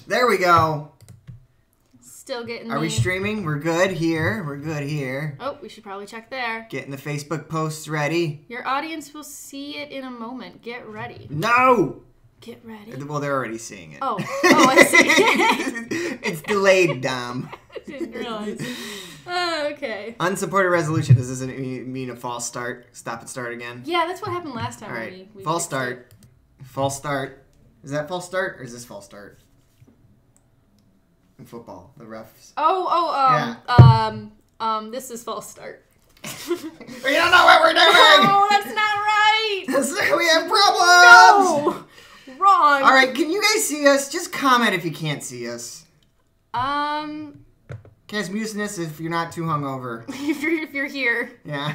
There we go. Still getting Are we streaming? We're good here. We're good here. Oh, we should probably check there. Getting the Facebook posts ready. Your audience will see it in a moment. Get ready. No! Get ready. Well, they're already seeing it. Oh, I see. It's delayed, Dom. I didn't realize. Okay. Unsupported resolution. Does this mean a false start? Stop and start again? Yeah, that's what happened last time. All right. We false start. False start. Is that false start or is this false start? In football, the refs. This is false start. We don't know what we're doing! No, that's not right! We have problems! No! Wrong! Alright, can you guys see us? Just comment if you can't see us. Cast mutinous if you're not too hungover. if you're here. Yeah.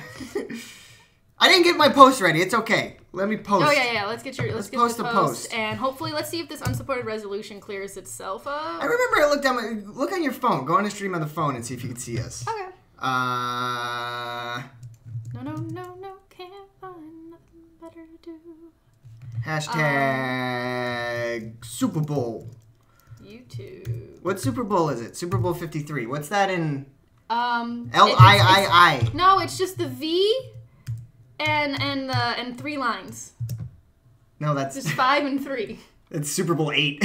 I didn't get my post ready. It's okay. Let me post. Oh yeah. Let's get the post. And hopefully, let's see if this unsupported resolution clears itself up. I remember I looked on look on your phone. Go on the stream on the phone and see if you can see us. Okay. No. Can't find nothing better to do. Hashtag Super Bowl. YouTube. What Super Bowl is it? Super Bowl 53. What's that in? L-I-I-I. No, it's just the V and 3 lines. No, that's just 5 and 3. It's Super Bowl 8.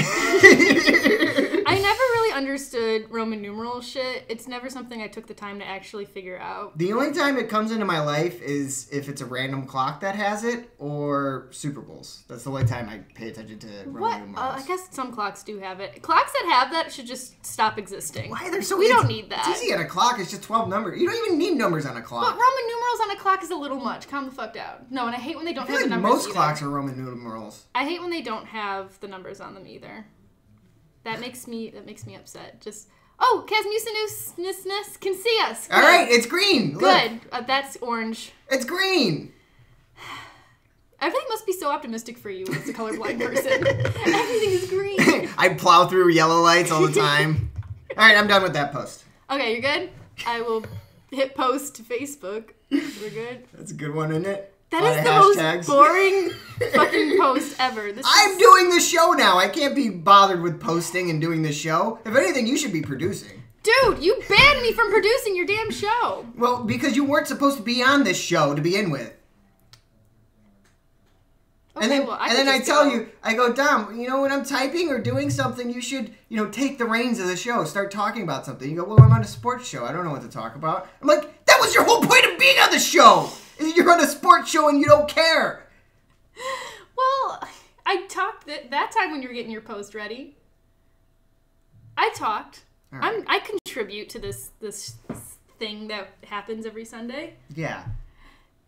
I never really understood Roman numeral shit. It's never something I took the time to actually figure out. The only time it comes into my life is if it's a random clock that has it or Super Bowls. That's the only time I pay attention to Roman numerals. I guess some clocks do have it. Clocks that have that should just stop existing. Why? They're so We don't need that. It's easy on a clock. It's just 12 numbers. You don't even need numbers on a clock. But Roman numerals on a clock is a little much. Calm the fuck down. No, and I hate when they don't have the numbers most clocks are Roman numerals. I hate when they don't have the numbers on them either. That makes me upset. Just Casmucinus can see us. Good. All right, it's green. Good. That's orange. It's green. Everything must be so optimistic for you as a colorblind person. Everything is green. I plow through yellow lights all the time. All right, I'm done with that post. Okay, you're good? I will hit post to Facebook. We're good? That's a good one, isn't it? That is the most boring fucking post ever. I'm doing the show now. I can't be bothered with posting and doing the show. If anything, you should be producing. Dude, you banned me from producing your damn show. Well, because you weren't supposed to be on this show to begin with. Okay, and then I tell you, I go, Dom, when I'm typing or doing something, you should, take the reins of the show. Start talking about something. You go, well, I'm on a sports show. I don't know what to talk about. I'm like, that was your whole point of being on the show. You're on a sports show and you don't care. Well, I talked that time when you were getting your post ready. I talked. Right. I contribute to this thing that happens every Sunday. Yeah.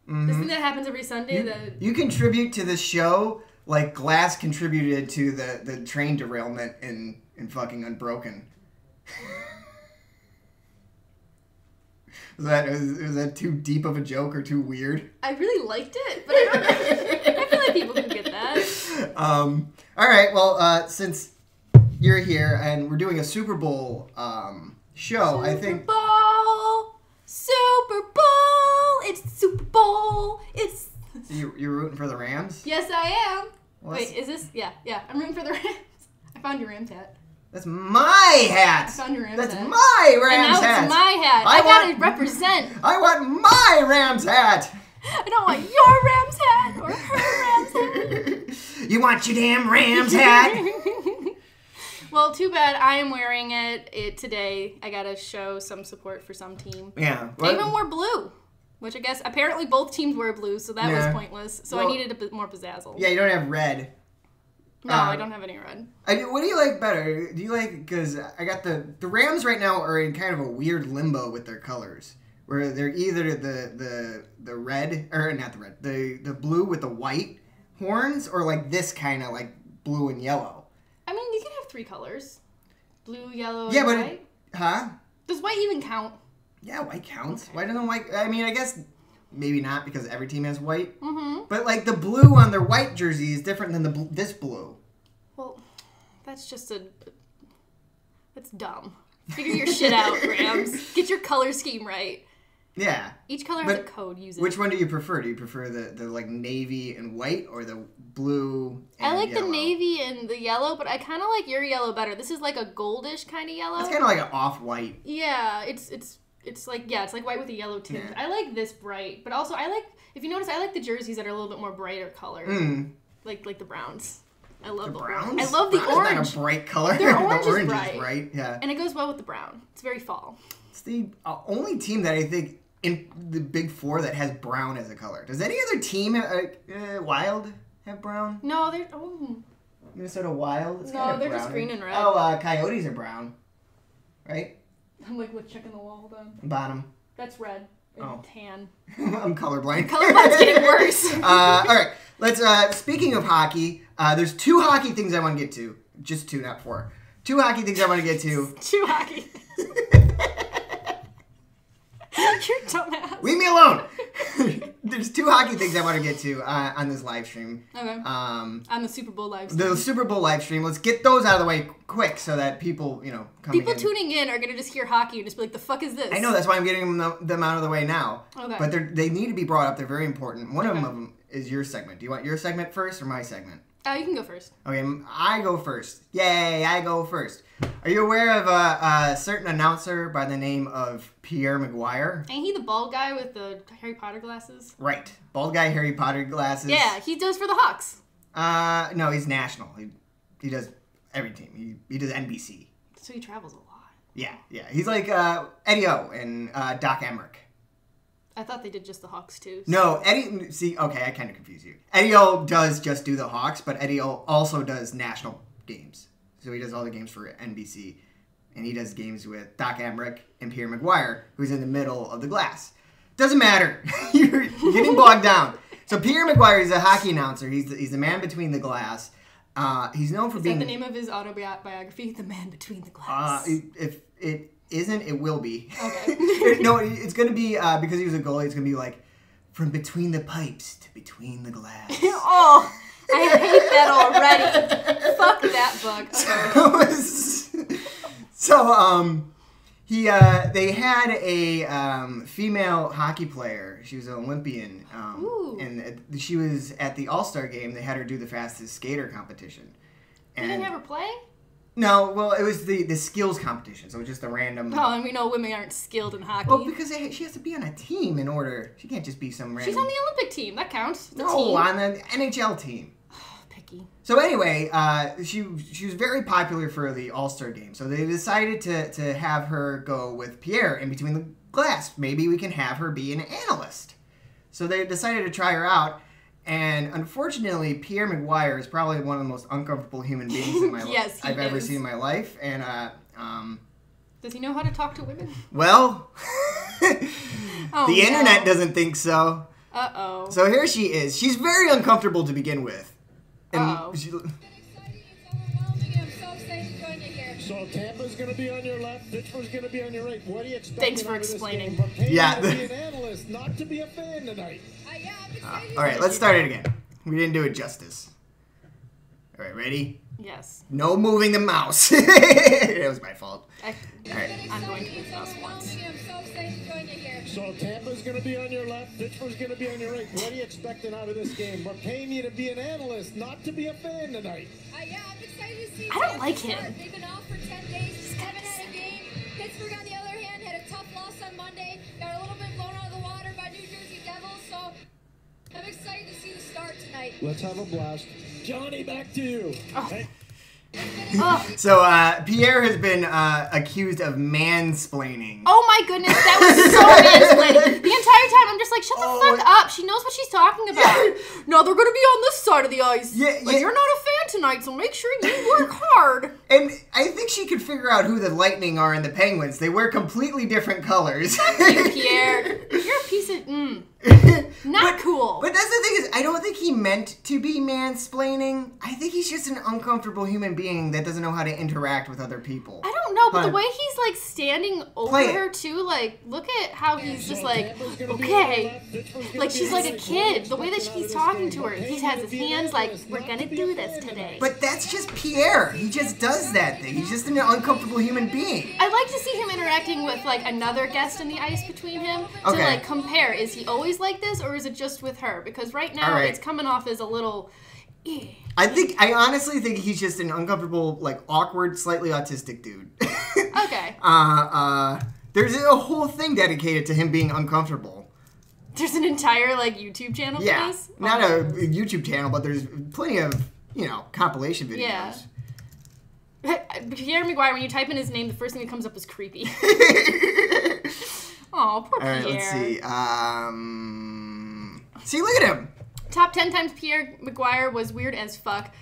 Mm-hmm. This thing that happens every Sunday. You contribute to the show like Glass contributed to the train derailment in fucking Unbroken. Was that too deep of a joke or too weird? I really liked it, but I feel like people can get that. All right, well, since you're here and we're doing a Super Bowl show, I think... Super Bowl! It's Super Bowl! It's... You're rooting for the Rams? Yes, I am. Well, wait, is this... Yeah, I'm rooting for the Rams. I found your Rams hat. That's my hat. I found your Rams hat. That's my Rams hat. And now it's my hat. I gotta represent. I want my Rams hat. I don't want your Rams hat or her Rams hat. You want your damn Rams hat? Well, too bad. I am wearing it today. I gotta show some support for some team. Yeah. They even wore blue, which I guess apparently both teams wear blue, so that was pointless. So I needed a bit more pizzazzle. Yeah, you don't have red. No, I don't have any red. What do you like better? Do you like, because I got the Rams right now are in kind of a weird limbo with their colors, where they're either the red, or not the red, the blue with the white horns, or like this kind of like blue and yellow. I mean, you can have 3 colors. Blue, yellow, and white. Huh? Does white even count? Yeah, white counts. Okay. Why doesn't white... I mean, I guess maybe not because every team has white. Mm-hmm. But, like, the blue on their white jersey is different than this blue. Well, that's just that's dumb. Figure your shit out, Rams. Get your color scheme right. Yeah. Each color has a code. Use it. Which one do you prefer? Do you prefer the like navy and white or the blue and I like yellow? the navy and the yellow, but I kind of like your yellow better. This is like a goldish kind of yellow. It's kind of like an off-white. Yeah, it's like it's like white with a yellow tint. Yeah. I like this bright, but also I like, if you notice, I like the jerseys that are a little bit more brighter colored. Like the browns. I love the browns. I love the orange. Is not a bright color. Their orange, the orange is bright. Yeah. And it goes well with the brown. It's very fall. It's the only team that I think in the Big Four that has brown as a color. Does any other team, Wild, have brown? No, they're Minnesota Wild. It's no, they're just green and red. Oh, Coyotes are brown, right? I'm like checking the wall. Hold on. Bottom. That's red. Tan. I'm colorblind. Colorblind's getting worse. All right. Let's. Speaking of hockey, there's 2 hockey things I want to get to. Just 2, not 4. 2 hockey things I want to get to. 2 hockey. You're dumbass. Leave me alone. There's 2 hockey things I want to get to on this live stream. Okay. On the Super Bowl live stream. The Super Bowl live stream. Let's get those out of the way quick so that people, people tuning in are gonna just hear hockey and just be like, "The fuck is this?" I know, that's why I'm getting them out of the way now. Okay. But they need to be brought up. They're very important. One of them is your segment. Do you want your segment first or my segment? You can go first. Okay, I go first. Yay, I go first. Are you aware of a certain announcer by the name of Pierre Maguire? Ain't he the bald guy with the Harry Potter glasses? Right. Bald guy, Harry Potter glasses. Yeah, he does for the Hawks. No, he's national. He does every team. He does NBC. So he travels a lot. Yeah. He's like Eddie O and Doc Emmerich. I thought they did just the Hawks too. So. No, Eddie. See, okay, I kind of confuse you. Eddie O does just do the Hawks, but Eddie O also does national games. So he does all the games for NBC, and he does games with Doc Emmerich and Pierre Maguire, who's in the middle of the glass. Doesn't matter. You're getting bogged down. So Pierre Maguire is a hockey announcer. He's the man between the glass. He's known for being. Is that the name of his autobiography? The Man Between the Glass. If it isn't, it will be. Okay. No, it's going to be, because he was a goalie, it's going to be like, from between the pipes to between the glass. Oh, I hate that already. Fuck that bug. Okay. They had a female hockey player. She was an Olympian. And she was at the All-Star game. They had her do the fastest skater competition. They didn't have her play? No, well, it was the skills competition, so it was just a random... Oh, and we know women aren't skilled in hockey. Well, because she has to be on a team in order... She can't just be some random... She's on the Olympic team. That counts. On the NHL team. Picky. So anyway, she was very popular for the All-Star game, so they decided to have her go with Pierre in between the glass. Maybe we can have her be an analyst. So they decided to try her out. And unfortunately, Pierre Maguire is probably one of the most uncomfortable human beings in my life I've ever seen in my life. And does he know how to talk to women? Well, the internet doesn't think so. Uh-oh. So here she is. She's very uncomfortable to begin with. Uh-oh. So Tampa's going to be on your left, Pittsburgh's going to be on your right. What do you expect? Thanks for explaining. Yeah. Be an analyst, not to be a fan tonight. All right, let's start it again. We didn't do it justice. All right, ready? Yes. No moving the mouse. It was my fault. All right. I'm going to move the mouse once. So Tampa's going to be on your left, Pittsburgh's going to be on your right. What are you expecting out of this game? We're paying you to be an analyst, not to be a fan tonight. I'm excited to see. I don't like him. They've been off for 10 days. Just haven't had a game. Pittsburgh, on the other hand, had a tough loss on Monday. Got a little bit blown out of the water by New Jersey Devils. So I'm excited to see the start tonight. Let's have a blast. Johnny, back to you. Oh. Hey. So Pierre has been accused of mansplaining. Oh my goodness, that was so mansplaining. The entire time I'm just like, shut the fuck up. She knows what she's talking about. No, they're going to be on this side of the ice. Yeah. You're not a fan tonight, so make sure you work hard. And I think she could figure out who the Lightning are and the Penguins. They wear completely different colors. Fuck you, Pierre. You're a piece of... Not cool. But that's the thing is, I don't think he meant to be mansplaining. I think he's just an uncomfortable human being that doesn't know how to interact with other people. I don't know. but the way he's like standing over her too, like look at how he's just like, okay, like she's like a kid. The way that he's talking to her, he has his hands like, we're gonna do this today. But that's just Pierre. He just does that thing. He's just an uncomfortable human being. I'd like to see him interacting with like another guest in the ice between him to like compare. Is he always like this, or is it just with her? Because right now it's coming off as a little. I honestly think he's just an uncomfortable, like awkward, slightly autistic dude. Okay. There's a whole thing dedicated to him being uncomfortable. There's an entire like YouTube channel for this? Not a YouTube channel, but there's plenty of, compilation videos. Yeah. Pierre Maguire, when you type in his name, the first thing that comes up is creepy. Oh, poor Pierre. All right, let's see. See, look at him. Top 10 times Pierre Maguire was weird as fuck.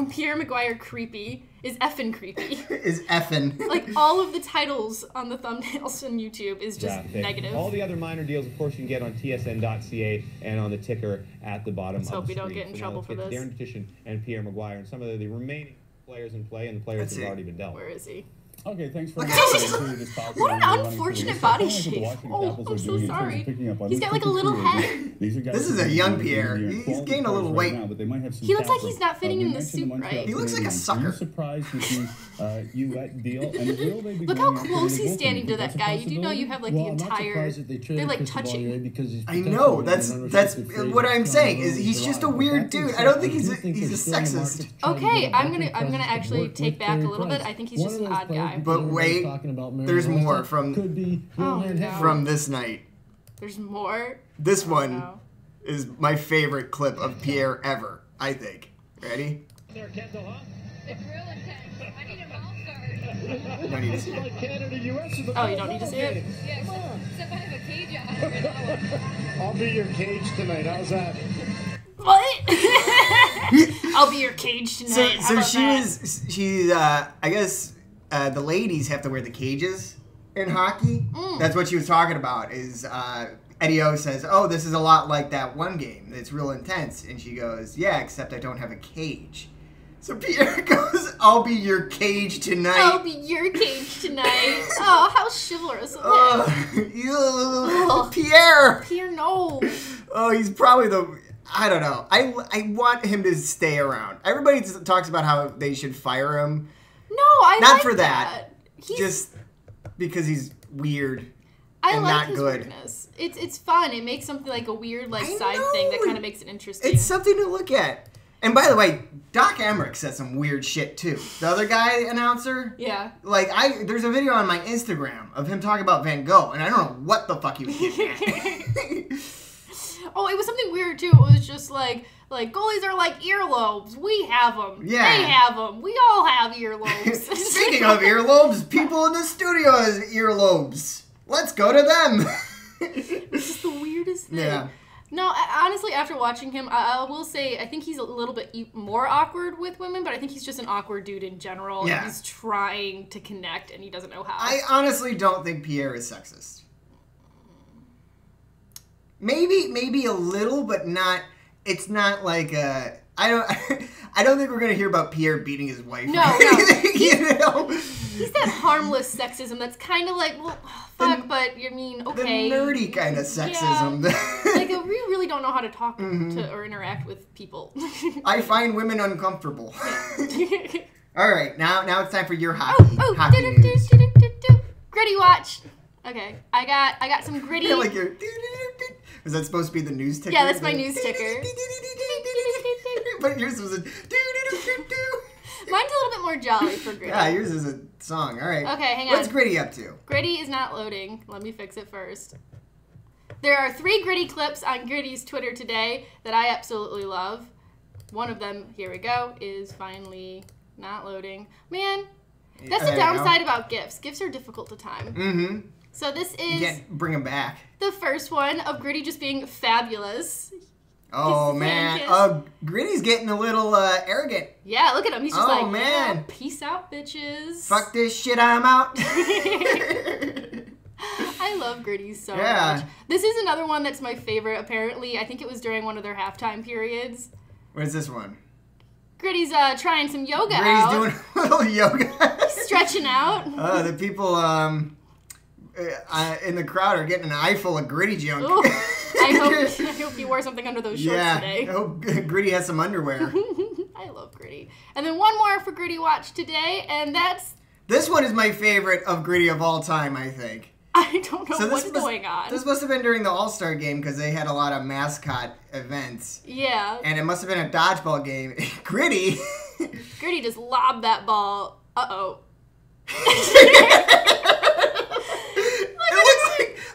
Pierre Maguire creepy is effing creepy. Is effing. Like all of the titles on the thumbnails on YouTube is just negative. All the other minor deals, of course, you can get on tsn.ca and on the ticker at the bottom of the screen. Let's hope we don't get in trouble for this. Darren Petition and Pierre Maguire and some of the remaining players in play, and the players that have already been dealt. Where is he? Okay, thanks for what an unfortunate body shape. Oh, I'm so sorry. He's got like a little head. This is a young Pierre. He's gained a little weight. He looks like he's not fitting in the suit right. He looks like a sucker. Look how close he's standing to that guy. You do know you have like the entire. They're like touching. I know. That's what I'm saying. Is he's just a weird dude. I don't think he's a sexist. Okay, I'm gonna actually take back a little bit. I think he's just an odd guy. But wait, there's more from this night. There's more? This one is my favorite clip of Pierre ever, I think. Ready? It's real intense. I need a mouth guard. You don't need to see it. Oh, you don't need to see it? Yeah, except I have a cage on. I'll be your cage tonight. How's that? What? I'll be your cage tonight. So she's I guess the ladies have to wear the cages in hockey. That's what she was talking about. Is Eddie O says, "Oh, this is a lot like that one game. It's real intense." And she goes, "Yeah, except I don't have a cage." So Pierre goes, "I'll be your cage tonight." I'll be your cage tonight. Oh, how chivalrous of him. Pierre. Pierre, no. Oh, he's probably I don't know. I want him to stay around. Everybody talks about how they should fire him. No, I not like for that. Just because he's weird and like not his good. Weirdness. It's fun. It makes something like a weird side thing that kind of makes it interesting. It's something to look at. And by the way, Doc Emmerich said some weird shit too. The other guy announcer. Yeah. Like there's a video on my Instagram of him talking about Van Gogh, and I don't know what the fuck he was getting at. Oh, it was something weird too. It was just like goalies are like earlobes. We have them. Yeah. They have them. We all have earlobes. Speaking of earlobes, people in the studio have earlobes. Let's go to them. It's just the weirdest thing. Yeah. No, honestly, after watching him, I will say I think he's a little bit more awkward with women, but I think he's just an awkward dude in general. Yeah. And he's trying to connect, and he doesn't know how. I honestly don't think Pierre is sexist. Maybe a little, but not. It's not like I don't think we're gonna hear about Pierre beating his wife. No. He's that harmless sexism that's kind of like, well, fuck, but I mean, okay. The nerdy kind of sexism. Yeah. Like, we really don't know how to talk to or interact with people. I find women uncomfortable. All right, now it's time for your hockey news. Gritty watch. Okay, I got some gritty. Yeah, like your. Was that supposed to be the news ticker? Yeah, that's my news ticker. But yours was a. Mine's a little bit more jolly for Gritty. Yeah, yours is a song. All right. Okay, hang on. What's Gritty up to? Gritty is not loading. Let me fix it first. There are 3 Gritty clips on Gritty's Twitter today that I absolutely love. One of them, here we go, is finally not loading. Man, that's the downside about GIFs. GIFs are difficult to time. Mm-hmm. So this is... You can't bring them back. The first one of Gritty just being fabulous. Oh, man. Gritty's getting a little arrogant. Yeah, look at him. He's just like, man. Yeah, peace out, bitches. Fuck this shit, I'm out. I love Gritty so much. This is another one that's my favorite, apparently. I think it was during one of their halftime periods. Where's this one? Gritty's trying some yoga Gritty's doing a little yoga. He's stretching stretching out. The people in the crowd are getting an eye full of Gritty junk. Ooh, I hope you wore something under those shorts today. I hope Gritty has some underwear. I love Gritty. And then one more for Gritty Watch today, and that's... This one is my favorite of Gritty of all time, I think. I don't know what's going on. This must have been during the All-Star game because they had a lot of mascot events. Yeah. And it must have been a dodgeball game. Gritty. Gritty just lobbed that ball. Uh-oh. It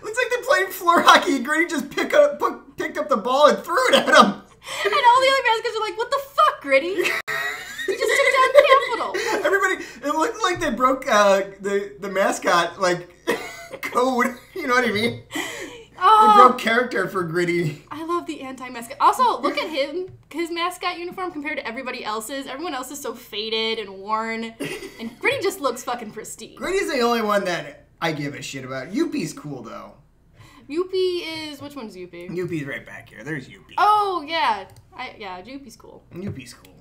looks like they're playing floor hockey. Gritty just picked up the ball and threw it at him. And all the other mascots are like, what the fuck, Gritty? You just took down the Capitol. Everybody, it looked like they broke the mascot, like, code. You know what I mean? Oh, They broke character for Gritty. I love the anti-mascot. Also, look at him, his mascot uniform compared to everybody else's. Everyone else is so faded and worn. And Gritty just looks fucking pristine. Gritty's the only one that I give a shit about. Yuppie's cool, though. Yuppie is... Which one's Yuppie? Yuppie's right back here. There's Yuppie. Oh, yeah. Yuppie's cool. Yuppie's cool.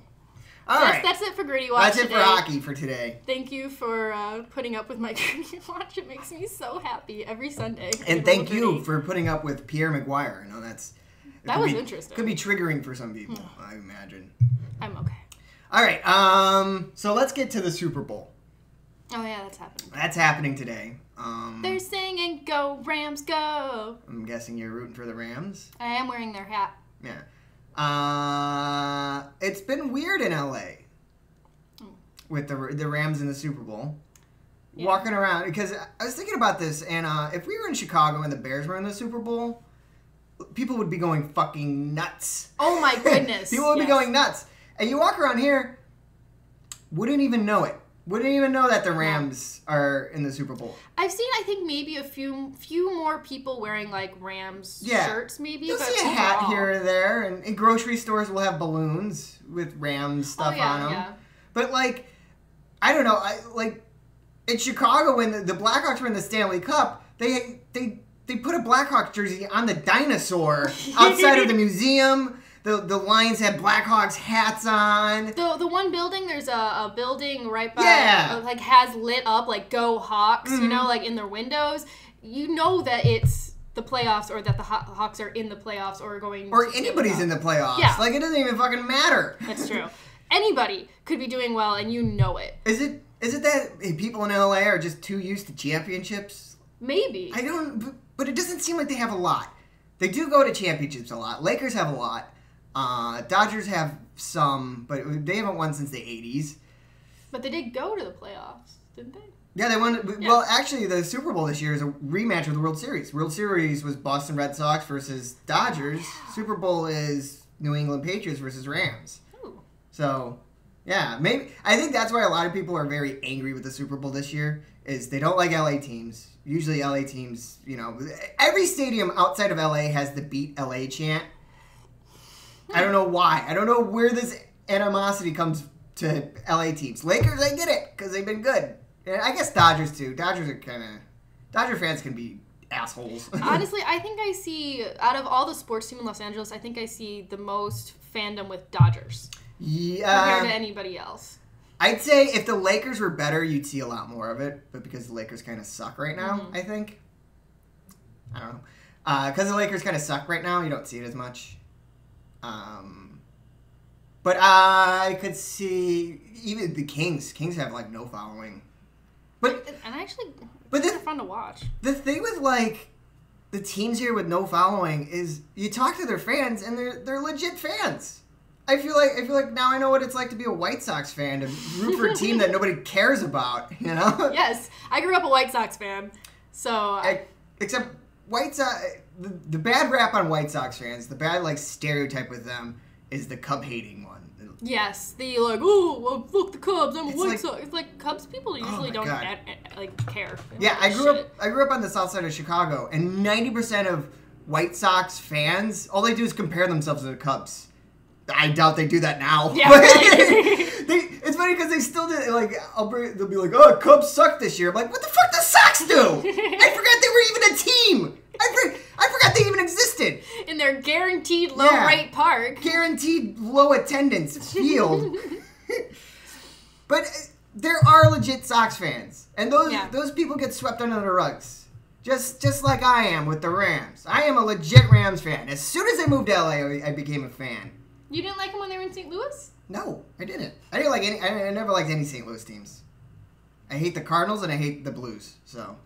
All right. That's it for Gritty Watch That's it today. for hockey for today. Thank you for putting up with my Gritty Watch. It makes me so happy every Sunday. And thank you for putting up with Pierre McGuire. I know that was interesting. Could be triggering for some people, I imagine. I'm okay. All right. So let's get to the Super Bowl. Oh, yeah, that's happening. That's happening today. They're singing "Go Rams, Go." I'm guessing you're rooting for the Rams. I am wearing their hat. Yeah. It's been weird in LA with the Rams in the Super Bowl. Yeah. Walking around, because I was thinking about this, and if we were in Chicago and the Bears were in the Super Bowl, people would be going fucking nuts. Oh my goodness. People would be going nuts. And you walk around here, wouldn't even know it. Wouldn't even know that the Rams are in the Super Bowl. I've seen, I think, maybe a few more people wearing, like, Rams shirts, maybe. You'll but see a hat here or there, and in grocery stores will have balloons with Rams stuff on them. Yeah. But, like, I don't know, in Chicago, when the Blackhawks were in the Stanley Cup, they put a Blackhawks jersey on the dinosaur outside of the museum. The Lions had Blackhawks hats on. The one building, there's a building right by, like, has lit up, like, Go Hawks, you know, like, in their windows. You know that it's the playoffs, or that the Hawks are in the playoffs, or going or anybody's in the playoffs. Yeah. Like, it doesn't even fucking matter. That's true. Anybody could be doing well, and you know it. Is it that people in LA are just too used to championships? Maybe. I don't, but it doesn't seem like they have a lot. They do go to championships a lot. Lakers have a lot. Dodgers have some, but they haven't won since the 80s. But they did go to the playoffs, didn't they? Yeah, they won. Yeah. Well, actually, the Super Bowl this year is a rematch of the World Series. World Series was Boston Red Sox versus Dodgers. Yeah. Super Bowl is New England Patriots versus Rams. Ooh. So, yeah, maybe I think that's why a lot of people are very angry with the Super Bowl this year, is they don't like LA teams. Usually LA teams, you know, every stadium outside of LA has the Beat LA chant. I don't know why. I don't know where this animosity comes to LA teams. Lakers, I get it, because they've been good. And I guess Dodgers, too. Dodger fans can be assholes. Honestly, I think I see, out of all the sports teams in Los Angeles, I think I see the most fandom with Dodgers. Yeah. Compared to anybody else. I'd say if the Lakers were better, you'd see a lot more of it. But because the Lakers kind of suck right now, I think. I don't know. Because the Lakers kind of suck right now, you don't see it as much. But I could see even the Kings. Kings have like no following. But they're fun to watch. The thing with like the teams here with no following is you talk to their fans and they're legit fans. I feel like now I know what it's like to be a White Sox fan, to root for a team that nobody cares about. You know? Yes, I grew up a White Sox fan, so except White Sox. The bad rap on White Sox fans, the bad like stereotype with them is the Cub hating one. Yes, the like, oh, well, fuck the Cubs, I'm a White Sox. It's like Cubs people usually don't like care. Yeah, I grew up on the south side of Chicago, and 90% of White Sox fans, all they do is compare themselves to the Cubs. I doubt they do that now. Yeah, it's funny because they still do. Like, they'll be like, "Oh, Cubs suck this year." I'm like, "What the fuck does Sox do?" I forgot they were even a team. I forgot they even existed. In their guaranteed low rate park. Guaranteed low attendance field. But there are legit Sox fans, and Yeah. those people get swept under the rugs. Just like I am with the Rams. I am a legit Rams fan. As soon as I moved to LA, I became a fan. You didn't like them when they were in St. Louis? No, I didn't. I didn't like any. I never liked any St. Louis teams. I hate the Cardinals and I hate the Blues. So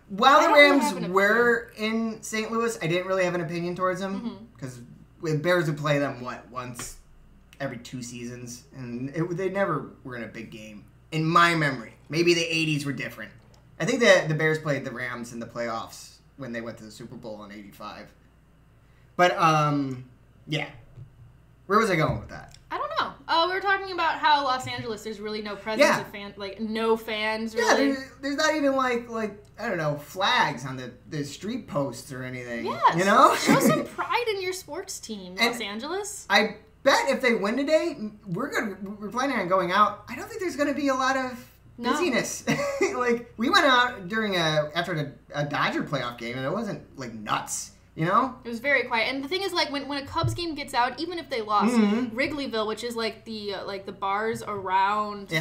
while I the don't really Rams have an were in St. Louis, I didn't really have an opinion towards them because the Bears would play them once every 2 seasons, and they never were in a big game in my memory. Maybe the '80s were different. I think the Bears played the Rams in the playoffs when they went to the Super Bowl in '85. But yeah. Where was I going with that? I don't know. We were talking about how Los Angeles, there's really no presence of fans, like no fans really. Yeah, there's not even like I don't know, flags on the street posts or anything. Yes. You know? Show some pride in your sports team, Los And Angeles. I bet if they win today, we're planning on going out. I don't think there's going to be a lot of busyness. Like we went out during after a Dodger playoff game and it wasn't like nuts. You know? It was very quiet. And the thing is, like, when a Cubs game gets out, even if they lost, Wrigleyville, which is like the bars around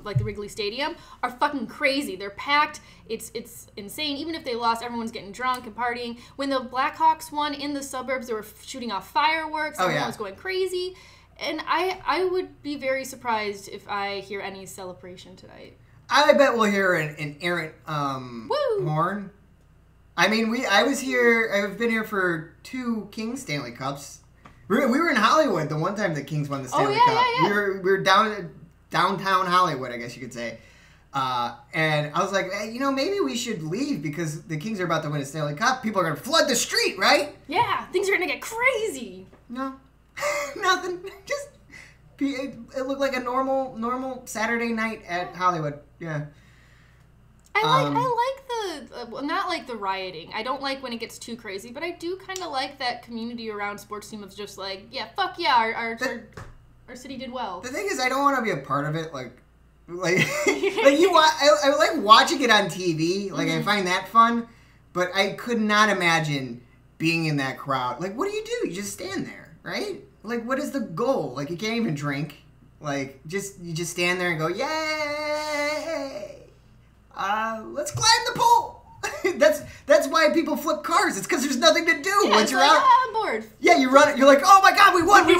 like the Wrigley Stadium, are fucking crazy. They're packed. It's insane. Even if they lost, everyone's getting drunk and partying. When the Blackhawks won in the suburbs, they were shooting off fireworks. Everyone was going crazy. And I would be very surprised if I hear any celebration tonight. I bet we'll hear an errant horn. I mean, I've been here for 2 Kings Stanley Cups. We were in Hollywood the one time the Kings won the Stanley Cup. Yeah. We were downtown Hollywood, I guess you could say. And I was like, hey, maybe we should leave because the Kings are about to win a Stanley Cup. People are going to flood the street, right? Yeah, things are going to get crazy. No. Nothing. Just, it looked like a normal Saturday night at Hollywood. Yeah. I like the not like the rioting. I don't like when it gets too crazy, but I do kind of like that community around sports team of just like, yeah, fuck yeah, our city did well. The thing is, I don't want to be a part of it. Like I like watching it on TV. Like I find that fun, but I could not imagine being in that crowd. Like, what do? You just stand there, right? Like, what is the goal? Like, you can't even drink. Like, you just stand there and go, yay! Let's climb the pole. That's why people flip cars. It's because there's nothing to do once you're out. I'm bored. Yeah, you run it. You're like, oh my god, we won. Then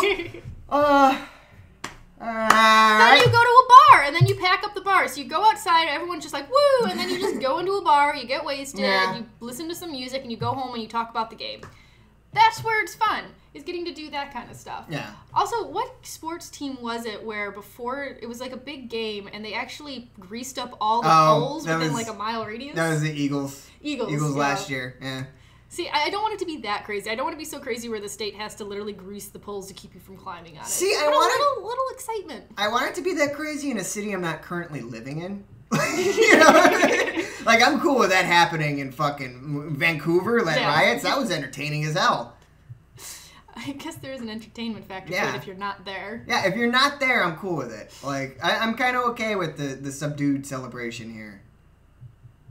you go to a bar, and then you pack up the bar. So you go outside, everyone's just like, woo, and then you just go into a bar, you get wasted, you listen to some music, and you go home and you talk about the game. That's where it's fun, is getting to do that kind of stuff. Yeah. Also, what sports team was it where before, it was like a big game, and they actually greased up all the poles within like a mile radius? That was the Eagles. Eagles last year, yeah. See, I don't want it to be that crazy. I don't want to be so crazy where the state has to literally grease the poles to keep you from climbing on it. See, I want a little excitement. I want it to be that crazy in a city I'm not currently living in. You know? Like, I'm cool with that happening in fucking Vancouver, riots. That was entertaining as hell. I guess there is an entertainment factor to it if you're not there. Yeah, if you're not there, I'm cool with it. Like, I'm kind of okay with the subdued celebration here.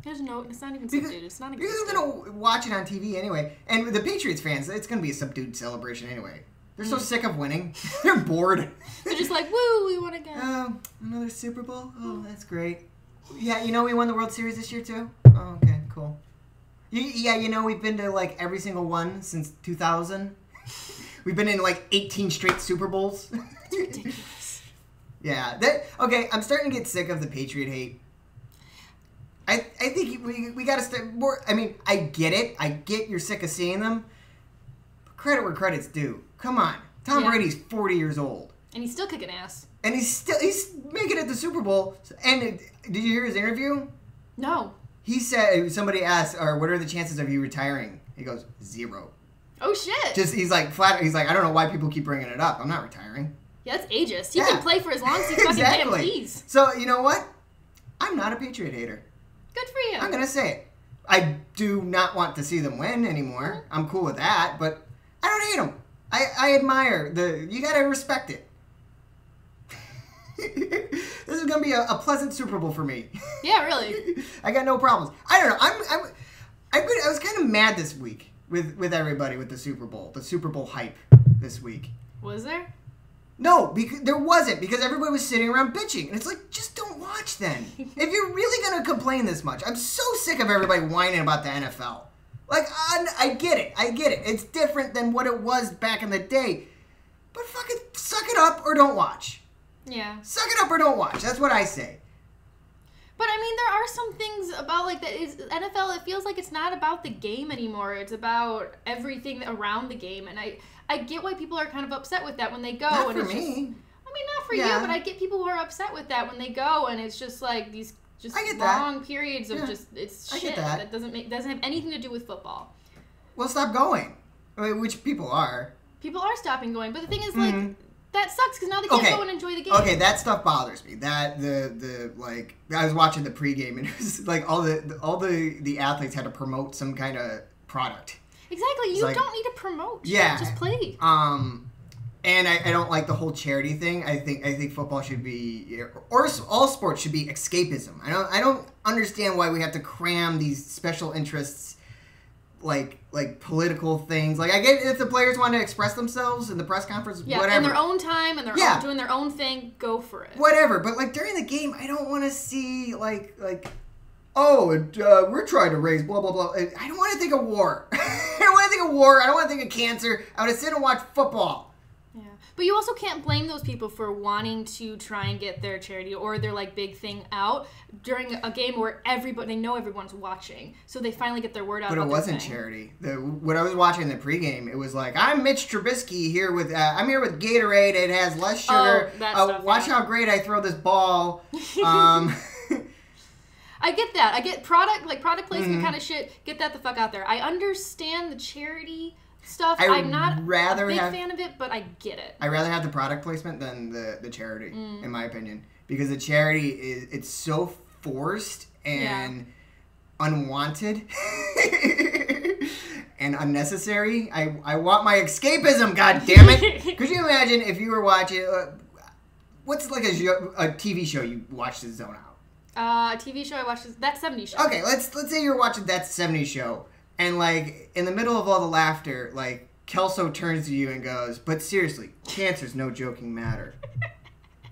It's not even subdued. It's not because I'm going to watch it on TV anyway. And with the Patriots fans, it's going to be a subdued celebration anyway. They're so sick of winning. They're bored. They're just like, woo, we won again. Oh, another Super Bowl? Oh, that's great. Yeah, we won the World Series this year too? Oh, okay, cool. Yeah, we've been to like every single one since 2000. We've been in like 18 straight Super Bowls. It's ridiculous. Yeah. Okay, I'm starting to get sick of the Patriot hate. I think we got to start more. I mean, I get it. I get you're sick of seeing them. But credit where credit's due. Come on. Tom Brady's 40 years old. And he's still kicking ass. And he's making it to the Super Bowl. And did you hear his interview? No. He said, somebody asked, or what are the chances of you retiring? He goes, 0. Oh, shit. He's like, I don't know why people keep bringing it up. I'm not retiring. Yeah, that's ageist. He can play for as long as he fucking damn please. So, you know what? I'm not a Patriot hater. Good for you. I'm going to say it. I do not want to see them win anymore. Mm-hmm. I'm cool with that, but I don't hate them. I admire you got to respect it. This is gonna be a pleasant Super Bowl for me. Yeah, really. I got no problems. I don't know. I'm good. I was kind of mad this week with everybody with the Super Bowl hype this week. Was there? No, because there wasn't, because everybody was sitting around bitching. And it's like, just don't watch then. If you're really going to complain this much. I'm so sick of everybody whining about the NFL. Like, I get it. It's different than what it was back in the day. But fucking suck it up or don't watch. Yeah. Suck it up or don't watch. That's what I say. But, I mean, there are some things about, like, NFL, it feels like it's not about the game anymore. It's about everything around the game. And I get why people are kind of upset with that when they go. Not and for it's me. Just, I mean, not for you, but I get people who are upset with that when they go, and it's just, like, these just long periods of just, it's shit that doesn't have anything to do with football. Well, stop going. I mean, which people are. People are stopping going. But the thing is, like, that sucks because now they can't go and enjoy the game. Okay, that stuff bothers me. That like I was watching the pregame and it was like all the athletes had to promote some kind of product. Exactly, you don't need to promote. Yeah, just play. And I don't like the whole charity thing. I think football should be, or all sports should be escapism. I don't understand why we have to cram these special interests. Like political things. Like, I get if the players want to express themselves in the press conference, whatever. In their own time, and they're doing their own thing, go for it. Whatever. But, like, during the game, I don't want to see, we're trying to raise blah, blah, blah. I don't want to think of war. I don't want to think of war. I don't want to think of cancer. I want to sit and watch football. Yeah. But you also can't blame those people for wanting to try and get their charity or their, like, big thing out during a game where they know everyone's watching. So they finally get their word out. But it wasn't charity. What I was watching in the pregame, it was like, I'm Mitch Trubisky here with, I'm here with Gatorade. It has less sugar. Watch how great I throw this ball. I get that. I get product placement kind of shit. Get that the fuck out there. I understand the charity stuff. I'm not a big fan of it, but I get it. I'd rather have the product placement than the charity, in my opinion. Because the charity, it's so forced and unwanted and unnecessary. I want my escapism, god damn it. Could you imagine if you were watching, what's like a TV show you watched the zone out? A TV show I watched is That 70s Show. Okay, let's say you're watching That 70s Show. And, like, in the middle of all the laughter, like, Kelso turns to you and goes, but seriously, cancer's no joking matter.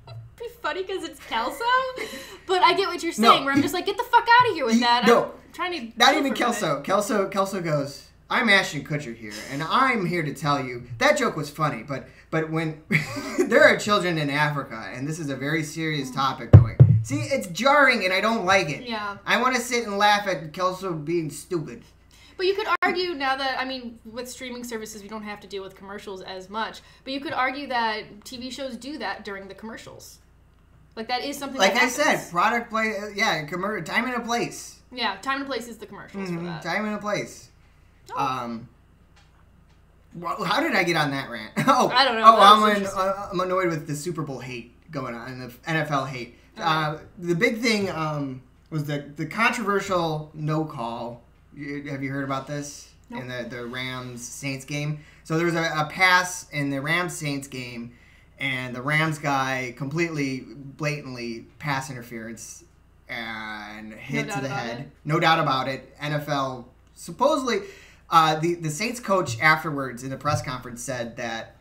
It'd be funny because it's Kelso, but I get what you're saying, where I'm just like, get the fuck out of here with that. No, I'm trying to... Not even Kelso. Kelso goes, I'm Ashton Kutcher here, and I'm here to tell you, that joke was funny, but when there are children in Africa, and this is a very serious topic going, see, it's jarring, and I don't like it. Yeah. I want to sit and laugh at Kelso being stupid. But you could argue now that, I mean, with streaming services, we don't have to deal with commercials as much. But you could argue that TV shows do that during the commercials. Like, that is something that happens. Like I said, product play, time and a place. Yeah, time and place is the commercials for that. Time and a place. Oh. Well, how did I get on that rant? I don't know. I'm annoyed with the Super Bowl hate going on, and the NFL hate. The big thing was the controversial no call. Have you heard about this? Nope. In the Rams-Saints game? So there was a pass in the Rams-Saints game, and the Rams guy completely, blatantly pass interference and hit to the head. No doubt about it. NFL, supposedly, the Saints coach afterwards in the press conference said that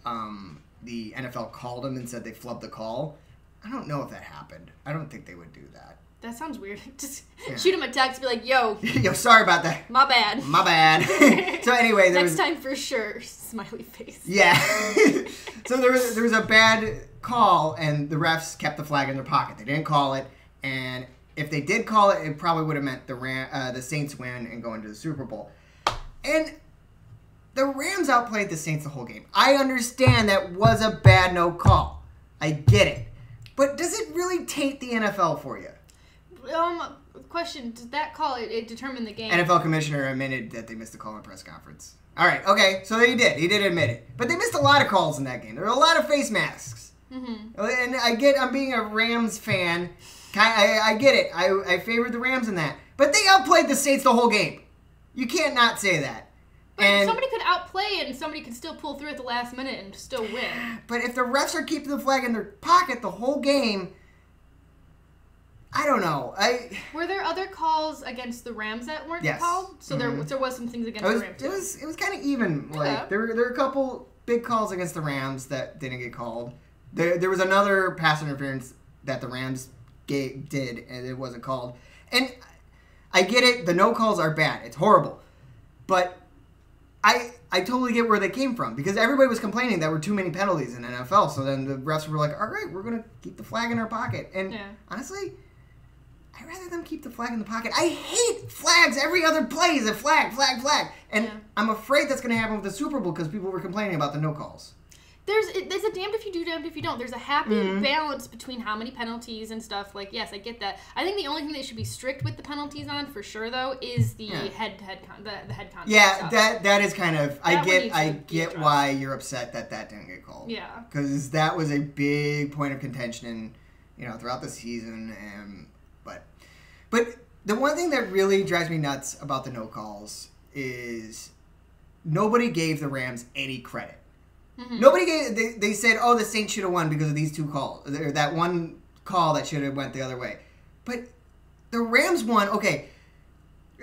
the NFL called him and said they flubbed the call. I don't know if that happened. I don't think they would do that. That sounds weird. Just shoot him a text, be like, yo. Yo, sorry about that. My bad. My bad. So anyway, next time for sure, smiley face. Yeah. So there was a bad call, and the refs kept the flag in their pocket. They didn't call it, and if they did call it, it probably would have meant the Saints win and go into the Super Bowl. And the Rams outplayed the Saints the whole game. I understand that was a bad no call. I get it. But does it really taint the NFL for you? Question, did that call, it determine the game? NFL commissioner admitted that they missed the call in press conference. All right, okay, so he did admit it. But they missed a lot of calls in that game. There were a lot of face masks. Mm-hmm. And I'm being a Rams fan. I get it. I favored the Rams in that. But they outplayed the Saints the whole game. You can't not say that. But somebody could outplay it, and somebody could still pull through at the last minute and still win. But if the refs are keeping the flag in their pocket the whole game... I don't know. Were there other calls against the Rams that weren't called? So there was some things against the Rams. It was kind of even. Like there were a couple big calls against the Rams that didn't get called, There was another pass interference that the Rams did, and it wasn't called. And I get it. The no calls are bad. It's horrible. But I totally get where they came from because everybody was complaining that were too many penalties in NFL. So then the refs were like, all right, we're going to keep the flag in our pocket. And honestly, I'd rather them keep the flag in the pocket. I hate flags. Every other play is a flag. And I'm afraid that's going to happen with the Super Bowl because people were complaining about the no calls. There's a damned if you do, damned if you don't. There's a happy balance between how many penalties and stuff. Like, yes, I get that. I think the only thing they should be strict with the penalties on, for sure, though, is the head contact. Yeah, stuff. that is kind of. I get why you're upset that didn't get called. Yeah, because that was a big point of contention, throughout the season. But the one thing that really drives me nuts about the no calls is nobody gave the Rams any credit. Nobody gave. They said, "Oh, the Saints should have won because of these two calls, or that one call that should have went the other way." But the Rams won. Okay,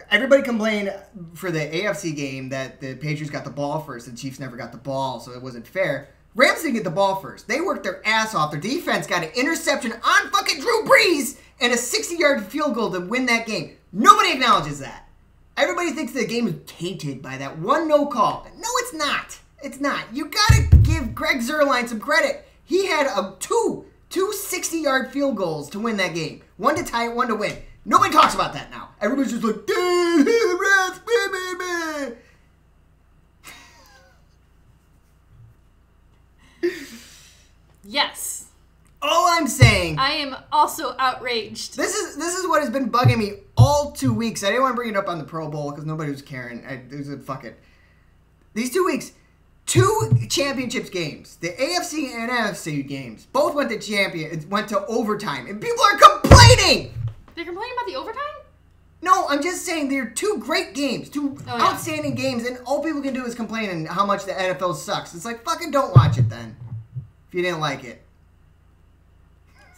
everybody complained for the AFC game that the Patriots got the ball first, and the Chiefs never got the ball, so it wasn't fair. Rams didn't get the ball first. They worked their ass off. Their defense got an interception on fucking Drew Brees and a 60-yard field goal to win that game. Nobody acknowledges that. Everybody thinks the game is tainted by that one no call. No, it's not. It's not. You gotta give Greg Zuerlein some credit. He had two 60-yard field goals to win that game. One to tie it, one to win. Nobody talks about that now. Everybody's just like, Rams, Yes. All I'm saying, I am also outraged. This is what has been bugging me all 2 weeks. I didn't want to bring it up on the Pro Bowl because nobody was caring. Fuck it. These 2 weeks, 2 championships games, the AFC and NFC games, both went to overtime, and people are complaining. They're complaining about the overtime? No, I'm just saying they're 2 great games, outstanding games, and all people can do is complain and how much the NFL sucks. It's like, fucking don't watch it then, if you didn't like it.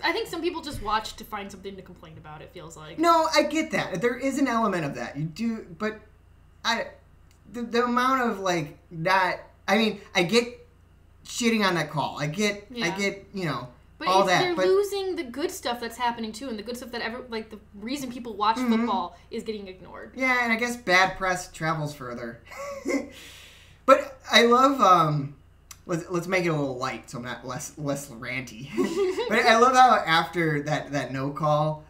I think some people just watch to find something to complain about, it feels like. No, I get that. There is an element of that. You do, but the amount of, like, that, I mean, I get shitting on that call. I get, but all that. They're losing the good stuff that's happening, too, and the good stuff that the reason people watch football is getting ignored. Yeah, and I guess bad press travels further. But I love, let's make it a little light so I'm not less ranty. But I love how after that no call,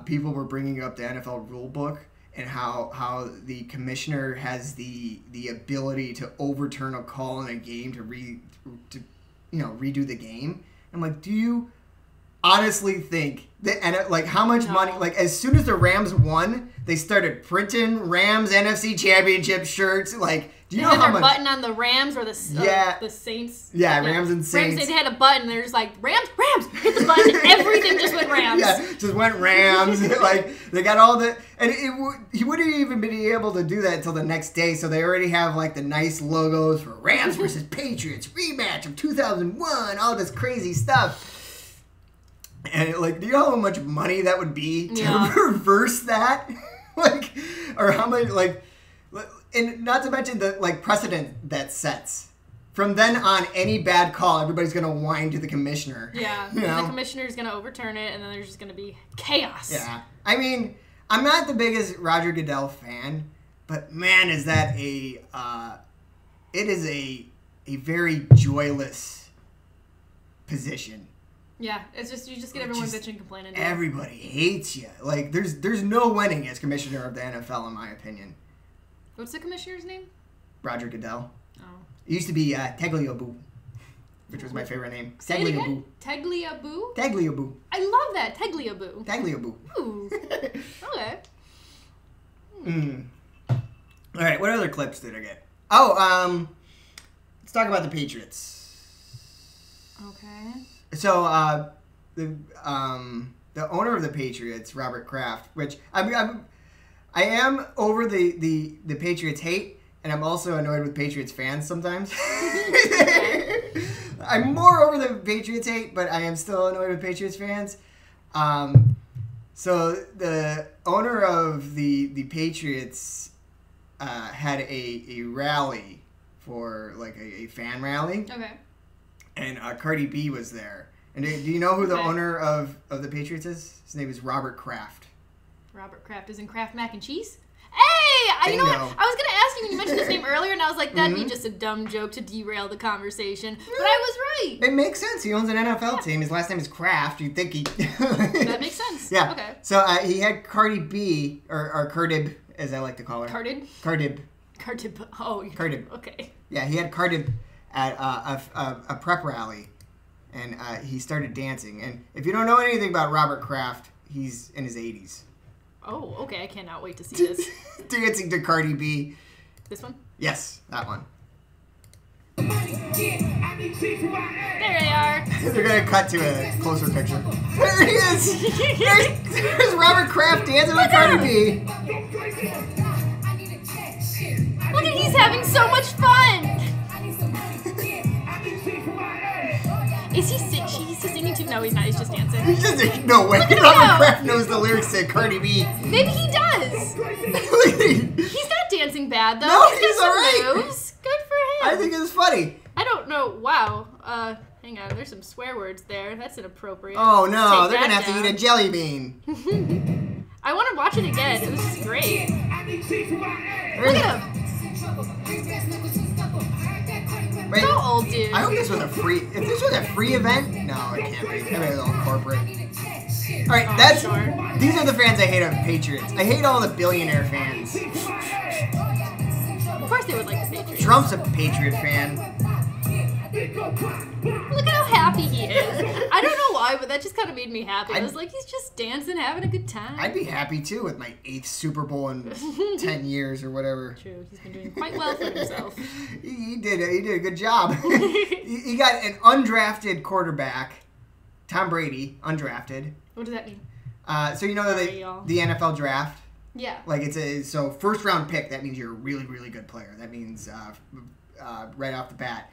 people were bringing up the NFL rule book and how the commissioner has the ability to overturn a call in a game to redo the game. I'm like, do you honestly think that, and like how much money, like as soon as the Rams won, they started printing Rams NFC Championship shirts, like, do you know how much? Button on the Rams or the Saints. Yeah, Rams and Saints. Rams, they had a button. They're just like, Rams, hit the button. Everything just went Rams. Yeah, just went Rams. Like, they got all the, and he wouldn't even be able to do that until the next day. So they already have like the nice logos for Rams versus Patriots rematch of 2001. All this crazy stuff. And like, do you know how much money that would be to reverse that? Like, or how much like. And not to mention the like precedent that sets. From then on, any bad call, everybody's going to whine to the commissioner. Yeah, the commissioner's going to overturn it, and then there's just going to be chaos. Yeah. I mean, I'm not the biggest Roger Goodell fan, but man, is that it is a very joyless position. Yeah, it's just, you just get everyone bitching and complaining. Everybody hates you. Like, there's no winning as commissioner of the NFL, in my opinion. What's the commissioner's name? Roger Goodell. Oh. It used to be Tagliabue, which was my favorite name. Say it again? Tagliabue? Tagliabue. I love that. Tagliabue. Tagliabue. Ooh. Okay. All right, what other clips did I get? Oh, let's talk about the Patriots. Okay. So, the owner of the Patriots, Robert Kraft, which I am over the Patriots hate, and I'm also annoyed with Patriots fans sometimes. I'm more over the Patriots hate, but I am still annoyed with Patriots fans. So the owner of the Patriots had a rally for like a fan rally. Okay. and Cardi B was there. And do you know who the Okay. owner of the Patriots is? His name is Robert Kraft. Robert Kraft is in Kraft mac and cheese. Hey, you know what? I was Bingo. gonna ask you when you mentioned his name earlier, and I was like, that'd be just a dumb joke to derail the conversation. But I was right. It makes sense. He owns an NFL team. His last name is Kraft. You'd think he... That makes sense. Yeah. Okay. So he had Cardi B, or Cardib, as I like to call her. Cardid? Cardib. Cardib. Oh, Cardib. Okay. Yeah, he had Cardib at a prep rally, and he started dancing. And if you don't know anything about Robert Kraft, he's in his 80s. Oh, okay. I cannot wait to see this. Dancing to Cardi B. This one? Yes, that one. There they are. They're going to cut to a closer picture. There he is! There's Robert Kraft dancing with Cardi B. Look at he's having so much fun. Is he singing too? No, he's not. He's just dancing. He's just, no way. Look at Robert him. Kraft knows the lyrics to Cardi B. Maybe he does. He's not dancing bad though. No, He's he's got some alright. moves. Good for him. I think it's funny. I don't know. Wow. Hang on. There's some swear words there. That's inappropriate. Oh no, Take they're gonna that have to eat a down. jelly bean. I want to watch it again. It was just great. Look at him. Wait, So old, dude. I hope this was a free. If this was a free event, no, it can't be. Maybe it's all corporate. All right, Oh, that's. sure. These are the fans I hate of Patriots. I hate all the billionaire fans. Of course they would like the Patriots. Trump's a Patriot fan. Look at how happy he is. I don't know why, but that just kind of made me happy. I was like, he's just dancing, having a good time. I'd be happy too with my 8th Super Bowl in 10 years or whatever. True, he's been doing quite well for himself. He did a good job. he got an undrafted quarterback, Tom Brady, undrafted. What does that mean? So you know Sorry, y'all. the NFL draft. Yeah. Like so first round pick. That means you're a really really good player. That means right off the bat.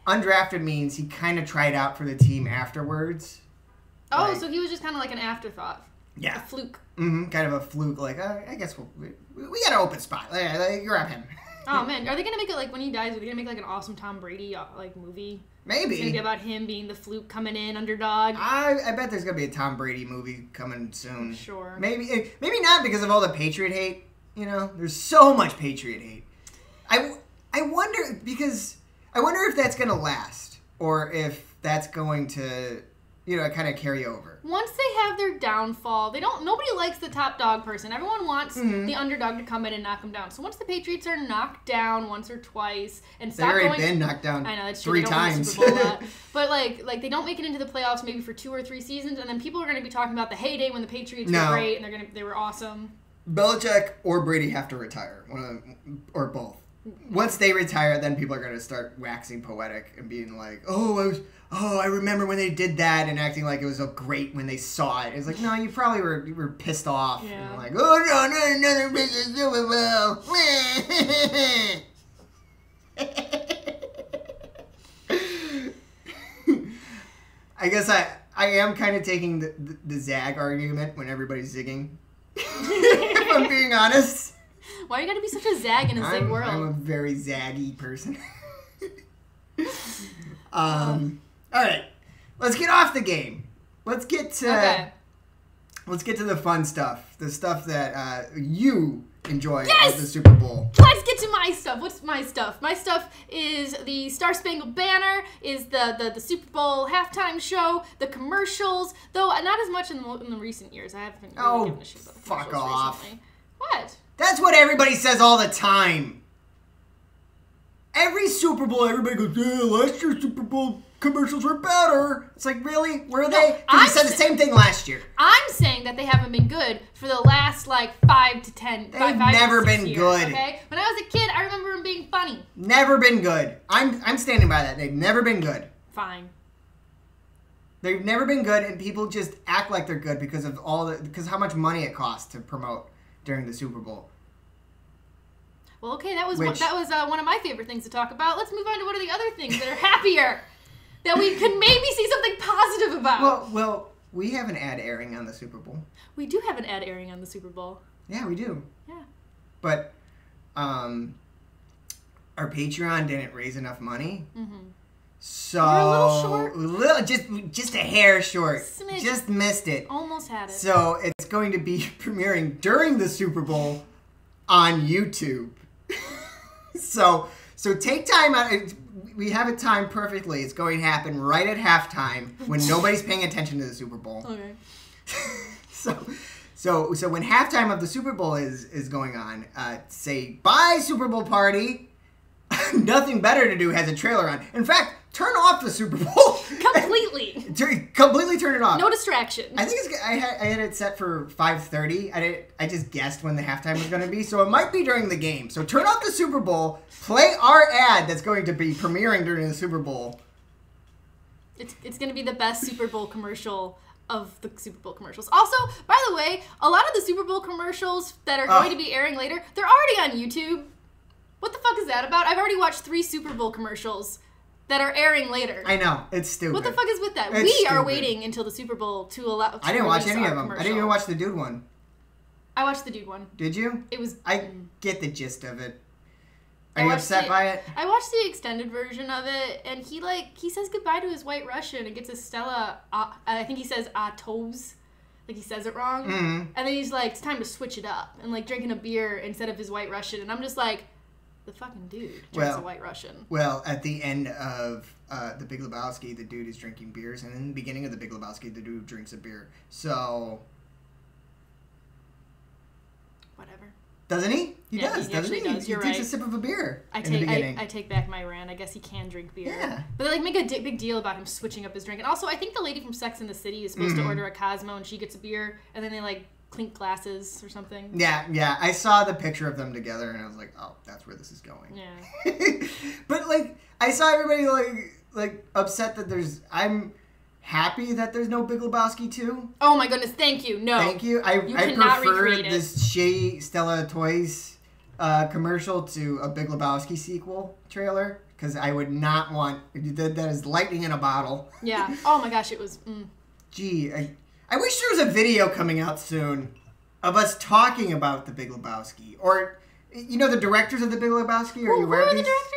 Undrafted means he kind of tried out for the team afterwards. Oh, Like- so he was just kind of like an afterthought. Yeah. A fluke. Kind of a fluke. Like I guess we got an open spot. Grab him. Oh man, are they gonna make it like when he dies? Are they gonna make like an awesome Tom Brady like movie? It's gonna be Maybe. about him being the fluke coming in underdog. I bet there's gonna be a Tom Brady movie coming soon. Sure. Maybe not because of all the Patriot hate. You know, there's so much Patriot hate. I wonder if that's gonna last or if that's going to kind of carry over. Once they have their downfall, nobody likes the top dog person. Everyone wants the underdog to come in and knock them down. So once the Patriots are knocked down once or twice and They've stop already going, been knocked down I know that's true. 3 They don't win the times. Super Bowl a lot. But like they don't make it into the playoffs maybe for 2 or 3 seasons, and then people are going to be talking about the heyday when the Patriots No. were great and they were awesome. Belichick or Brady have to retire, or both. Once they retire, then people are going to start waxing poetic and being like, I remember when they did that, and acting like it was so great when they saw it. It's like, no, you probably were pissed off. Yeah. And like, oh no, not another business Super Bowl. I guess I am kind of taking the zag argument when everybody's zigging. If I'm being honest. Why you got to be such a zag in a zig world? I'm a very zaggy person. All right, let's get off the game. Let's get to the fun stuff, the stuff that you enjoy Yes! at the Super Bowl. Let's get to my stuff. What's my stuff? My stuff is the Star Spangled Banner, is the Super Bowl halftime show, the commercials, though not as much in the recent years. I haven't really given a shit about the fuck commercials off. recently. What? That's what everybody says all the time. Every Super Bowl, everybody goes, yeah, last year's Super Bowl commercials were better. It's like, really? Were they? Because you said the same thing last year. I'm saying that they haven't been good for the last, 5 to 10 They've 5 never to 6 been years, good. Okay? When I was a kid, I remember them being funny. Never been good. I'm standing by that. They've never been good. Fine. They've never been good, and people just act like they're good because of because how much money it costs to promote during the Super Bowl. Well, okay, that was Which- one of my favorite things to talk about. Let's move on to one of the other things that are happier, that we could maybe see something positive about. Well, we have an ad airing on the Super Bowl. We do have an ad airing on the Super Bowl. Yeah, we do. Yeah. But our Patreon didn't raise enough money, So You're a little short. Just a hair short. Smidge. Just missed it. Almost had it. So it's going to be premiering during the Super Bowl on YouTube. so take time out. We have it timed perfectly. It's going to happen right at halftime when nobody's paying attention to the Super Bowl. Okay. So when halftime of the Super Bowl is going on, say bye Super Bowl party. Nothing better to do has a trailer on. In fact, turn off the Super Bowl Completely. Completely turn it off. No distraction. I think I had it set for 5:30. I just guessed when the halftime was going to be, so it might be during the game. So turn off the Super Bowl. Play our ad that's going to be premiering during the Super Bowl. It's going to be the best Super Bowl commercial of the Super Bowl commercials. Also, by the way, a lot of the Super Bowl commercials that are going to be airing later, they're already on YouTube. What the fuck is that about? I've already watched 3 Super Bowl commercials that are airing later. I know. It's stupid. What the fuck is with that? It's We stupid. are waiting until the Super Bowl to allow. I didn't watch any of them. I didn't even watch the dude one. I watched the dude one. Did you? It was. I get the gist of it. Are you upset by it? I watched the extended version of it, and he says goodbye to his White Russian and gets his Stella. I think he says toes, like he says it wrong. Mm-hmm. And then he's like, it's time to switch it up and like drinking a beer instead of his White Russian. And I'm just like, the fucking dude drinks a White Russian. Well, at the end of the Big Lebowski, the dude is drinking beers, and in the beginning of the Big Lebowski, the dude drinks a beer. So, whatever. Doesn't he? He Yeah, does, he doesn't actually he? does. He You're takes right. a sip of a beer I in the beginning. take back my rant. I guess he can drink beer. Yeah. But they like make a big deal about him switching up his drink. And also, I think the lady from Sex and the City is supposed to order a Cosmo, and she gets a beer, and then they like clink glasses or something. Yeah. I saw the picture of them together, and I was like, oh, that's where this is going. Yeah. But like, I saw everybody like upset that I'm happy that there's no Big Lebowski 2. Oh my goodness! Thank you. No. Thank you. I cannot prefer recreate it. this Shea Stella Toys commercial to a Big Lebowski sequel trailer, because I would not want that is lightning in a bottle. Yeah. Oh my gosh! It was. Gee, I wish there was a video coming out soon of us talking about the Big Lebowski, or the directors of the Big Lebowski. Are you aware of Who are these? the directors?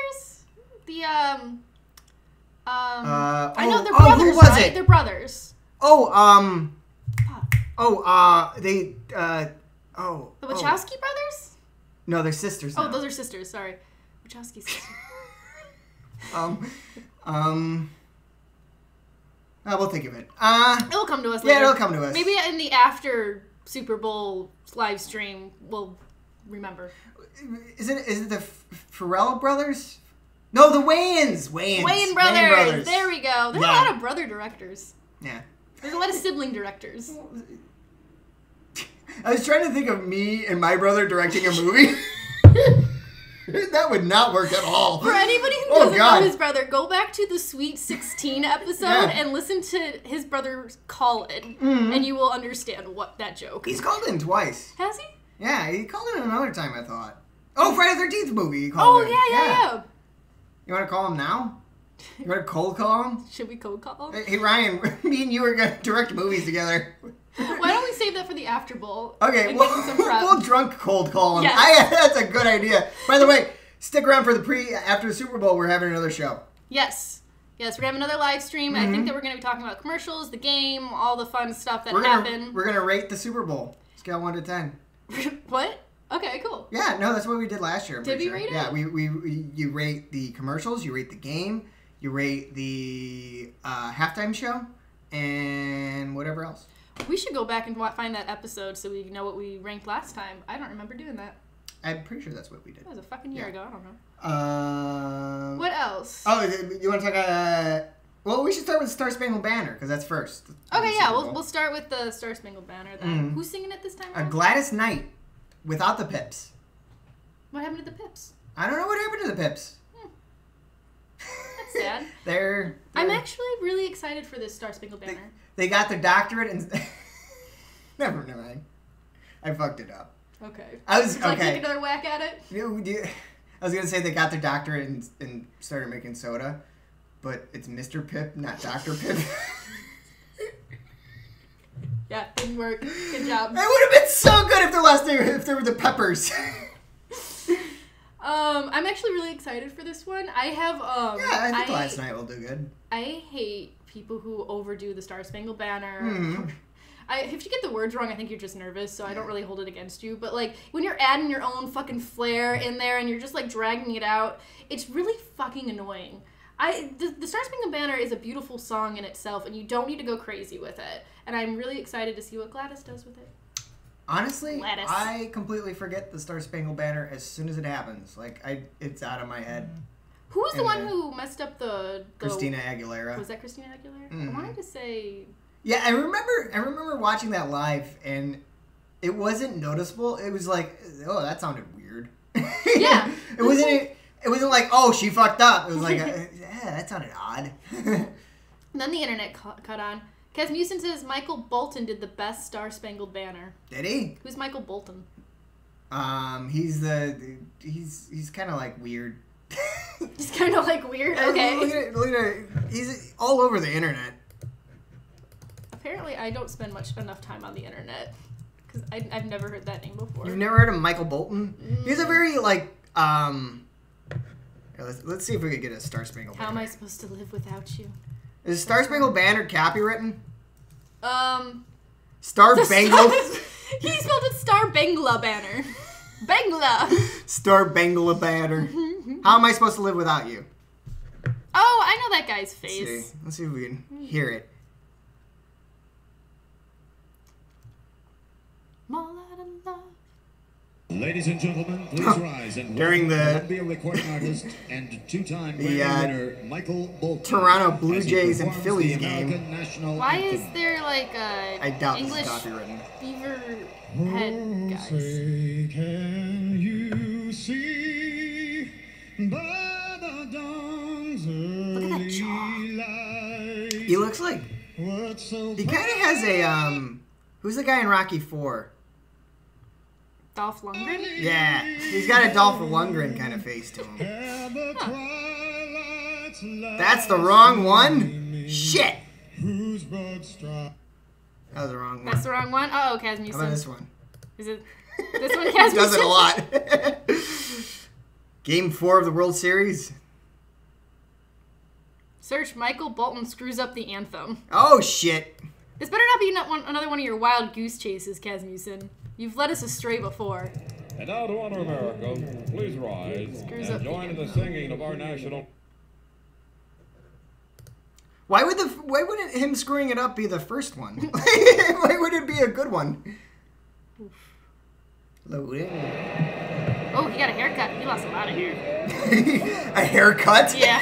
I know they're oh, brothers, who was right? it? They're brothers. The Wachowski brothers? No, they're sisters now. Oh, those are sisters. Sorry, Wachowski sisters. We'll think of it. It'll come to us later. Yeah, it'll come to us. Maybe in the after Super Bowl live stream, we'll remember. Is it the Farrell brothers? No, the Wayans. Wayne brothers. There we go. There's a lot of brother directors. Yeah. There's a lot of sibling directors. I was trying to think of me and my brother directing a movie. That would not work at all. For anybody who doesn't know his brother, go back to the Sweet 16 episode and listen to his brother call it, and you will understand what that joke. He's called in twice. Has he? Yeah, he called in another time, I thought. Oh, Friday the 13th movie he called in. Yeah. You want to call him now? You want to cold call him? Should we cold call him? Hey, Ryan, me and you are going to direct movies together. Why don't we save that for the After Bowl? Okay, we'll drunk cold call him. Yes. That's a good idea. By the way, stick around for after the Super Bowl, we're having another show. Yes, we're going to have another live stream. I think that we're going to be talking about commercials, the game, all the fun stuff that happened. We're going to rate the Super Bowl. Scale 1 to 10. What? Okay, cool. Yeah, no, that's what we did last year. Did we rate it? Yeah, you rate the commercials, you rate the game, you rate the halftime show, and whatever else. We should go back and find that episode so we know what we ranked last time. I don't remember doing that. I'm pretty sure that's what we did. That was a fucking year ago. I don't know. What else? Oh, you want to talk? Well, we should start with Star Spangled Banner because that's first. Okay, yeah, we'll start with the Star Spangled Banner then. Who's singing it this time? Gladys Knight, without the Pips. What happened to the Pips? I don't know what happened to the Pips. That's sad. I'm actually really excited for this Star Spangled Banner. They got their doctorate and never mind. I fucked it up. Okay. Would you like take another whack at it? I was gonna say they got their doctorate and started making soda, but it's Mr. Pip, not Dr. Pip. Yeah, didn't work. Good job. It would have been so good if their last name, if they were the Peppers. I'm actually really excited for this one. I have I think last night will do good. I hate people who overdo the Star Spangled Banner. Mm-hmm. If you get the words wrong, I think you're just nervous, so I don't really hold it against you. But, like, when you're adding your own fucking flair in there and you're just, like, dragging it out, it's really fucking annoying. The Star Spangled Banner is a beautiful song in itself, and you don't need to go crazy with it. And I'm really excited to see what Gladys does with it. Honestly, Gladys. I completely forget the Star Spangled Banner as soon as it happens. Like, it's out of my head. Who was the one who messed up the... Christina Aguilera. Was that Christina Aguilera? Mm-hmm. I wanted to say... Yeah, I remember watching that live, and it wasn't noticeable. It was like, oh, that sounded weird. Yeah. It wasn't like, oh, she fucked up. It was like, yeah, that sounded odd. And then the internet caught on. Casmusen says Michael Bolton did the best Star Spangled Banner. Did he? Who's Michael Bolton? He's kind of like weird. He's kind of like weird. Okay. Look at he's all over the internet. Apparently, I don't spend enough time on the internet because I've never heard that name before. You've never heard of Michael Bolton? He's a very like Let's see if we could get a Star Spangled Banner. How am I supposed to live without you? Is Star Spangled Banner copywritten? Star Bangled. He spelled it Star Bangla Banner. Bangla. Star Bangla Banner. How am I supposed to live without you? Oh, I know that guy's face. Let's see if we can hear it. Ladies and gentlemen, please rise and during the Columbia recording artist and two-time Grammy winner Michael Bolton. Toronto Blue Jays and Phillies game. Why is there like I doubt English this is copywritten. beaver head guys? Can you see by the dawn's Look at that jaw. He looks like he kind of has a who's the guy in Rocky 4? Dolph Lundgren? Yeah, he's got a Dolph Lundgren kind of face to him. Huh. That's the wrong one? Shit! That was the wrong one. That's the wrong one? Oh, Casmusen. How about this one? Is it this one, Casmusen? He does it a lot. Game 4 of the World Series. Search Michael Bolton screws up the anthem. Oh, shit. This better not be another one of your wild goose chases, Casmusen. You've led us astray before. And now to honor America, please rise and join in the singing of our national... Why wouldn't him screwing it up be the first one? Why would it be a good one? Loading. Oh, he got a haircut. He lost a lot of hair. A haircut? Yeah.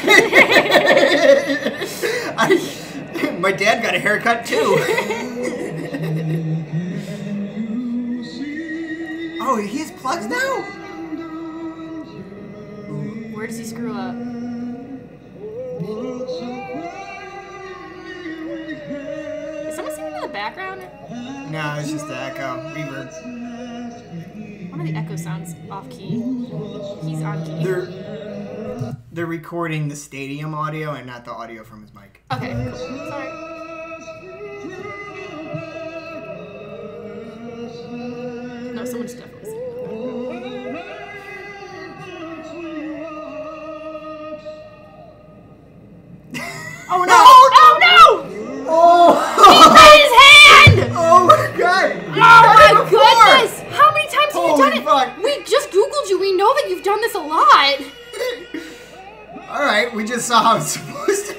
My dad got a haircut too. Oh, he has plugs now? Where does he screw up? Is someone singing in the background? No, it's just the echo. Reverb. One of the echo sounds off key. He's on key. They're recording the stadium audio and not the audio from his mic. Okay, cool. Sorry. No, someone's definitely singing. Oh no! Oh no! Oh! He hit his hand! Oh my god! Oh my goodness! How many times have you done it? Fuck. We just Googled you. We know that you've done this a lot. Alright, we just saw how it's supposed to.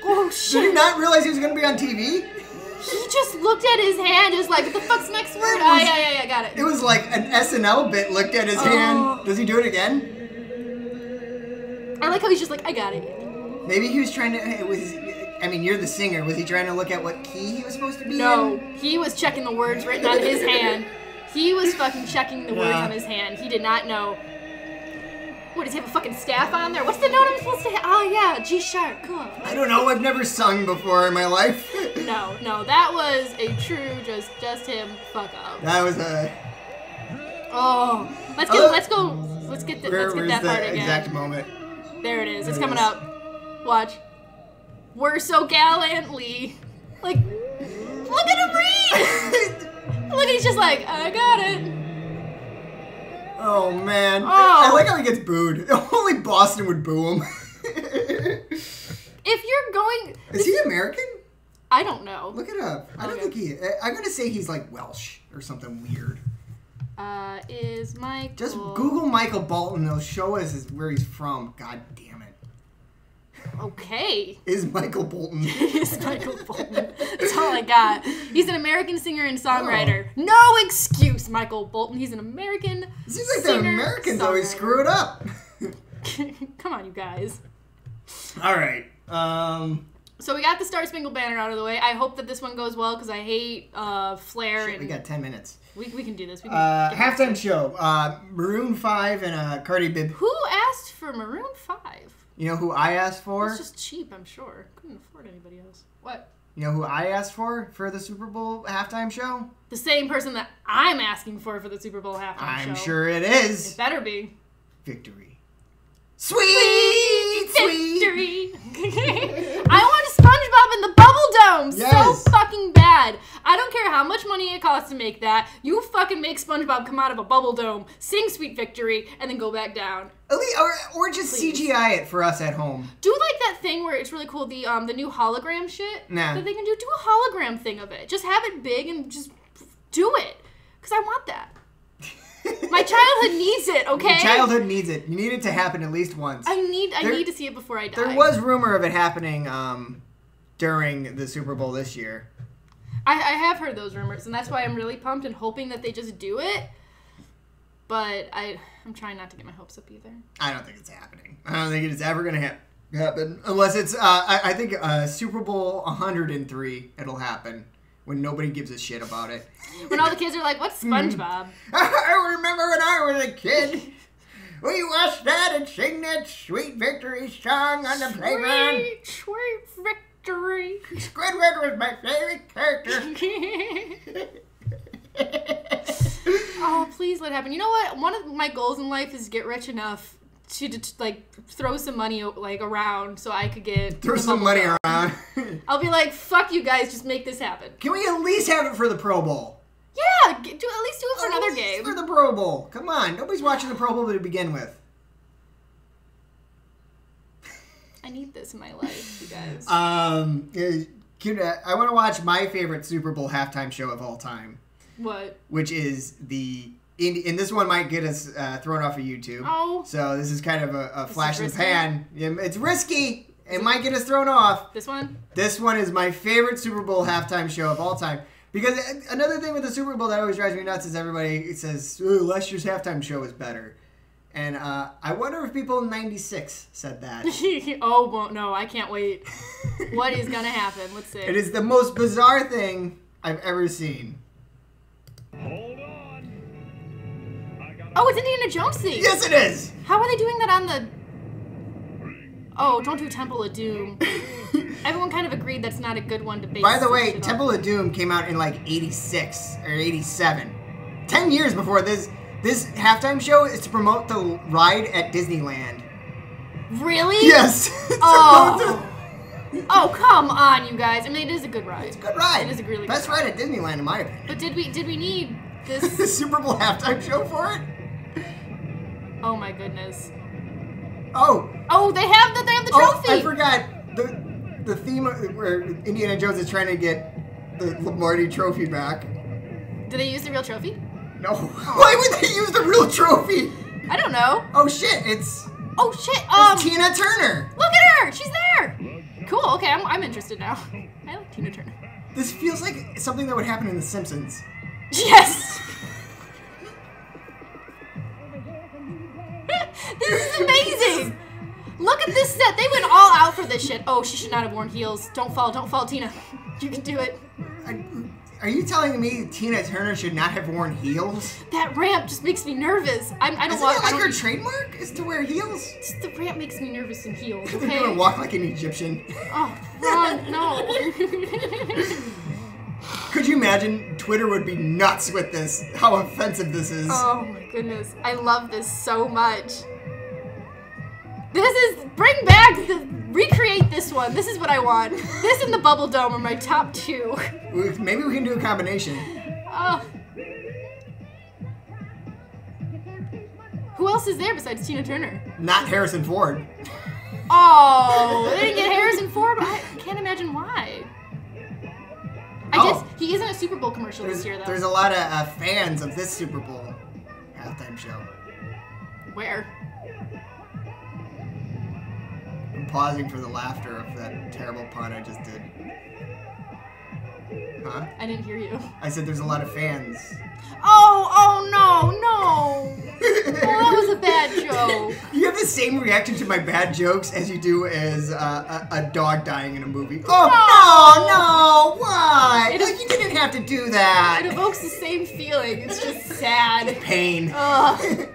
Oh Did shit! he not realize he was going to be on TV? He just looked at his hand, just like, what the fuck's the next word? Oh yeah, got it. It was like an SNL bit looked at his hand. Does he do it again? I like how he's just like, I got it. Maybe he was trying to. I mean, you're the singer. Was he trying to look at what key he was supposed to be No, in? he was checking the words written on his hand. He was fucking checking the words on his hand. He did not know. What, does he have a fucking staff on there? What's the note I'm supposed to hit? Oh yeah, G sharp, cool. I don't know. I've never sung before in my life. No, that was a true just him fuck up. That was a. Oh, let's get that part again. Exact moment. There it is. It's coming up. Watch. We're so gallantly. Like, look at him read! Look, he's just like, I got it. Oh, man. Oh. I like how he gets booed. Only Boston would boo him. If you're going... Is he American? I don't know. Look it up. I don't think he... I'm going to say he's like Welsh or something weird. Is Michael... Just Google Michael Bolton. They'll show us where he's from. God damn it. Okay. Is Michael Bolton. Is Michael Bolton. That's all I got. He's an American singer and songwriter. Oh. No excuse, Michael Bolton. He's an American It seems like the Americans always screw it up. Come on, you guys. All right. So we got the Star Spangled Banner out of the way. I hope that this one goes well because I hate Flair. Shit, we got 10 minutes. We can do this. We can halftime show. Maroon 5 and Cardi B. Who asked for Maroon 5? You know who I asked for? It's just cheap, I'm sure. Couldn't afford anybody else. What? You know who I asked for the Super Bowl halftime show? The same person that I'm asking for the Super Bowl halftime show. I'm sure it is. It better be. Victory. Sweet Victory. I want SpongeBob in the Bubble Dome so fucking bad. I don't care how much money it costs to make that. You fucking make SpongeBob come out of a bubble dome, sing Sweet Victory, and then go back down. Or just Please. CGI it for us at home. Do like that thing where it's really cool, the new hologram shit that they can do. Do a hologram thing of it. Just have it big and just do it. Because I want that. My childhood needs it, okay? Your childhood needs it. You need it to happen at least once. I need to see it before I die. There was rumor of it happening during the Super Bowl this year. I have heard those rumors, and that's why I'm really pumped and hoping that they just do it. But I'm trying not to get my hopes up either. I don't think it's happening. I don't think it's ever going to happen. Unless it's, I think Super Bowl 103, it'll happen. When nobody gives a shit about it. When all the kids are like, what's SpongeBob? I remember when I was a kid. We watched that and sing that Sweet Victory song on the playground. Sweet Victory. Squidward was my favorite character. Oh, please let it happen. You know what? One of my goals in life is get rich enough to like throw some money like around so I could get some money around. I'll be like, fuck you guys, just make this happen. Can we at least have it for the Pro Bowl? Yeah, at least do it for another game. For the Pro Bowl. Come on, nobody's watching the Pro Bowl to begin with. I need this in my life, you guys. I want to watch my favorite Super Bowl halftime show of all time. What? Which is and this one might get us thrown off of YouTube. Oh. So this is kind of a flash in the pan. It's risky. It might get us thrown off. This one? This one is my favorite Super Bowl halftime show of all time. Because another thing with the Super Bowl that always drives me nuts is everybody says, last year's halftime show was better. And I wonder if people in 96 said that. Oh, well, no, I can't wait. What is going to happen? Let's see. It is the most bizarre thing I've ever seen. Hold on. Oh, it's Indiana Jones theme. Yes, it is. How are they doing that on the... Oh, don't do Temple of Doom. Everyone kind of agreed that's not a good one to base. By the way, Temple of Doom came out in like 86 or 87. 10 years before this. This halftime show is to promote the ride at Disneyland. Really? Yes. Oh, come on, you guys. I mean, it is a good ride. It's a good ride. It is a really best good ride at Disneyland, in my opinion. But did we need this... the Super Bowl halftime show for it? Oh my goodness. Oh, they have the trophy. Oh, I forgot the theme where Indiana Jones is trying to get the Lombardi trophy back. Did they use the real trophy? No. Oh. Why would they use the real trophy? I don't know. Oh shit! It's Tina Turner. Look at her. She's there. Cool. Okay, I'm interested now. I like Tina Turner. This feels like something that would happen in The Simpsons. Yes. This is amazing! Look at this set. They went all out for this shit. Oh, she should not have worn heels. Don't fall, Tina. You can do it. Are you telling me Tina Turner should not have worn heels? That ramp just makes me nervous. I don't walk. Isn't that like her trademark? Is to wear heels? Just the ramp makes me nervous in heels. Okay. They're gonna walk like an Egyptian. Oh, Ron, no. Could you imagine? Twitter would be nuts with this. How offensive this is. Oh my goodness. I love this so much. Recreate this one. This is what I want. This and the Bubble Dome are my top two. Maybe we can do a combination. Oh. Who else is there besides Tina Turner? Not Harrison Ford. Oh, they didn't get Harrison Ford. I can't imagine why. I guess he isn't a Super Bowl commercial this year, though. There's a lot of fans of this Super Bowl halftime show. Where? I'm pausing for the laughter of that terrible pun I just did. Huh? I didn't hear you. I said there's a lot of fans. Oh, no. Oh, that was a bad joke. You have the same reaction to my bad jokes as you do as a dog dying in a movie. Oh, no, why? You didn't have to do that. It evokes the same feeling. It's just sad. Pain. Ugh.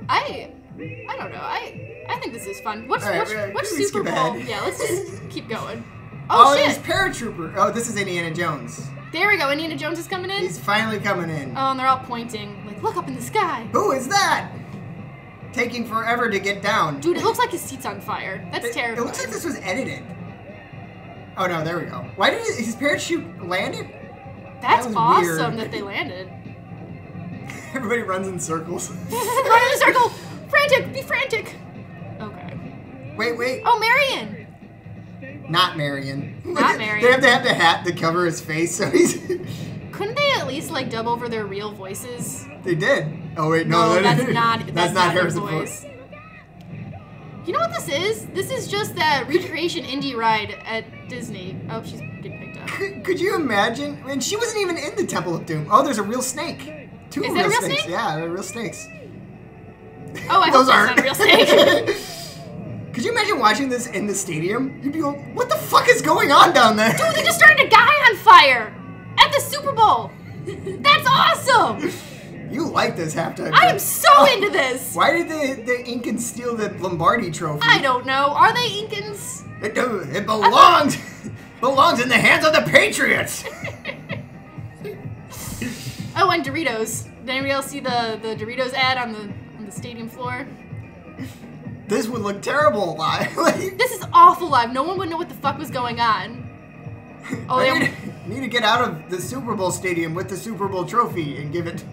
I don't know. I think this is fun. What's Super Bowl? Yeah, let's just keep going. Oh, shit. It's Paratrooper. Oh, this is Indiana Jones. There we go. Indiana Jones is coming in. He's finally coming in. Oh, and they're all pointing. Like, look up in the sky. Who is that? Taking forever to get down. Dude, it looks like his seat's on fire. That's terrible. It looks like this was edited. Oh, no, there we go. Why did his parachute landed? That's awesome weird. that they landed. Everybody runs in circles. Run in a circle. Frantic. Be frantic. Okay. Wait. Oh, Marion. Not Marion. Not Marion. They have to have the hat to cover his face, so he's... Couldn't they at least, like, dub over their real voices? They did. Oh, wait, no. That's not Harrison Ford. You know what this is? This is just that recreation indie ride at Disney. Oh, she's getting picked up. Could you imagine? And she wasn't even in the Temple of Doom. Oh, there's a real snake. Two is real that a real snakes. snake? Yeah, they're real snakes. Oh, I hope that's not a real snake. Could you imagine watching this in the stadium? You'd be like, what the fuck is going on down there? Dude, they just started a guy on fire at the Super Bowl. That's awesome. You like this halftime. I am so into this. Why did the Incans steal the Lombardi trophy? I don't know. Are they Incans? It belongs belongs in the hands of the Patriots. Oh, and Doritos. Did anybody else see the Doritos ad on the stadium floor? This would look terrible live. This is awful live. No one would know what the fuck was going on. Oh, I need to get out of the Super Bowl stadium with the Super Bowl trophy and give it.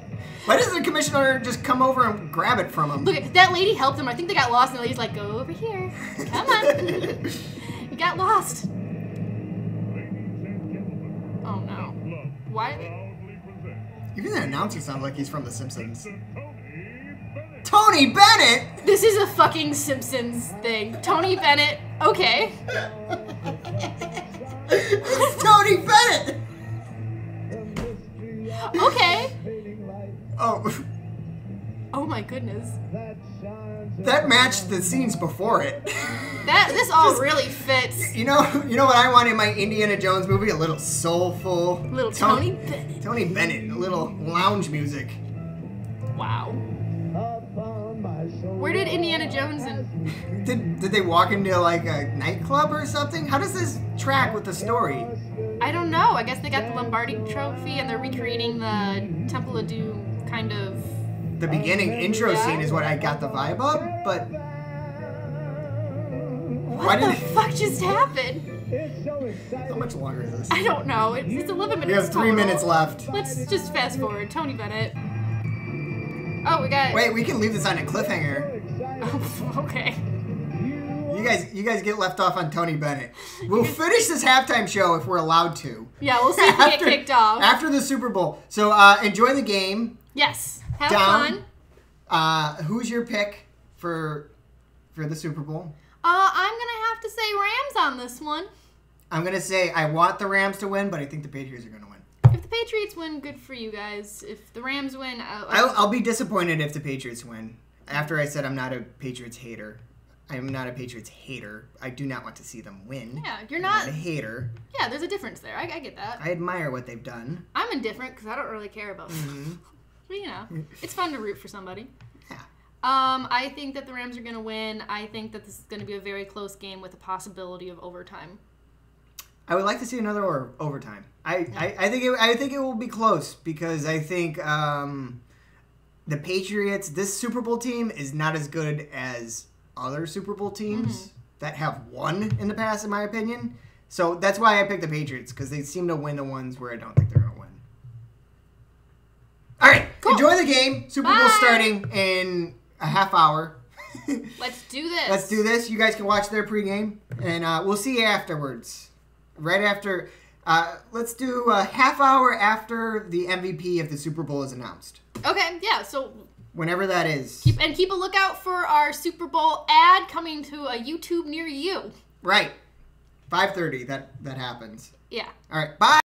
Why doesn't the commissioner just come over and grab it from him? Look, that lady helped them. I think they got lost, and the lady's like, "Go over here. Come on." You got lost. Oh no. Why? Are they... Even the announcer sounds like he's from The Simpsons. Tony Bennett! This is a fucking Simpsons thing. Tony Bennett. Okay. It's Tony Bennett! Okay. Oh. Oh my goodness. That matched the scenes before it. This all really fits. You know what I want in my Indiana Jones movie? A little soulful. Little Tony Bennett. Tony Bennett. A little lounge music. Wow. Where did Indiana Jones and... Did they walk into like a nightclub or something? How does this track with the story? I don't know. I guess they got the Lombardi trophy and they're recreating the Temple of Doom kind of... The beginning intro scene is what I got the vibe of, but... What the fuck just happened? How much longer is this? I don't know. It's 11 minutes We have 3 total. minutes left. Let's just fast forward. Tony Bennett. Oh, we got... Wait, we can leave this on a cliffhanger. Oh, okay. You guys get left off on Tony Bennett. We'll finish this halftime show if we're allowed to. Yeah, we'll see if we get kicked off. After the Super Bowl. So enjoy the game. Yes. Have fun. Who's your pick for the Super Bowl? I'm gonna have to say Rams on this one. I'm gonna say I want the Rams to win, but I think the Patriots are gonna win. If the Patriots win, good for you guys. If the Rams win, I'll be disappointed if the Patriots win. After I said I'm not a Patriots hater. I'm not a Patriots hater. I do not want to see them win. Yeah, I'm not a hater. Yeah, there's a difference there. I get that. I admire what they've done. I'm indifferent because I don't really care about them. But, you know, it's fun to root for somebody. Yeah. I think that the Rams are going to win. I think that this is going to be a very close game with a possibility of overtime. I would like to see another overtime. I think it will be close because I think the Patriots, this Super Bowl team, is not as good as other Super Bowl teams that have won in the past, in my opinion. So that's why I picked the Patriots, because they seem to win the ones where I don't think they're going to win. All right. Cool. enjoy the game. Super Bowl starting in a half hour. Let's do this. Let's do this. You guys can watch their pregame, and we'll see you afterwards. Right after, let's do a half hour after the MVP of the Super Bowl is announced. Okay, yeah, so... Whenever that is. Keep a lookout for our Super Bowl ad coming to a YouTube near you. Right. 5:30, that happens. Yeah. All right, bye.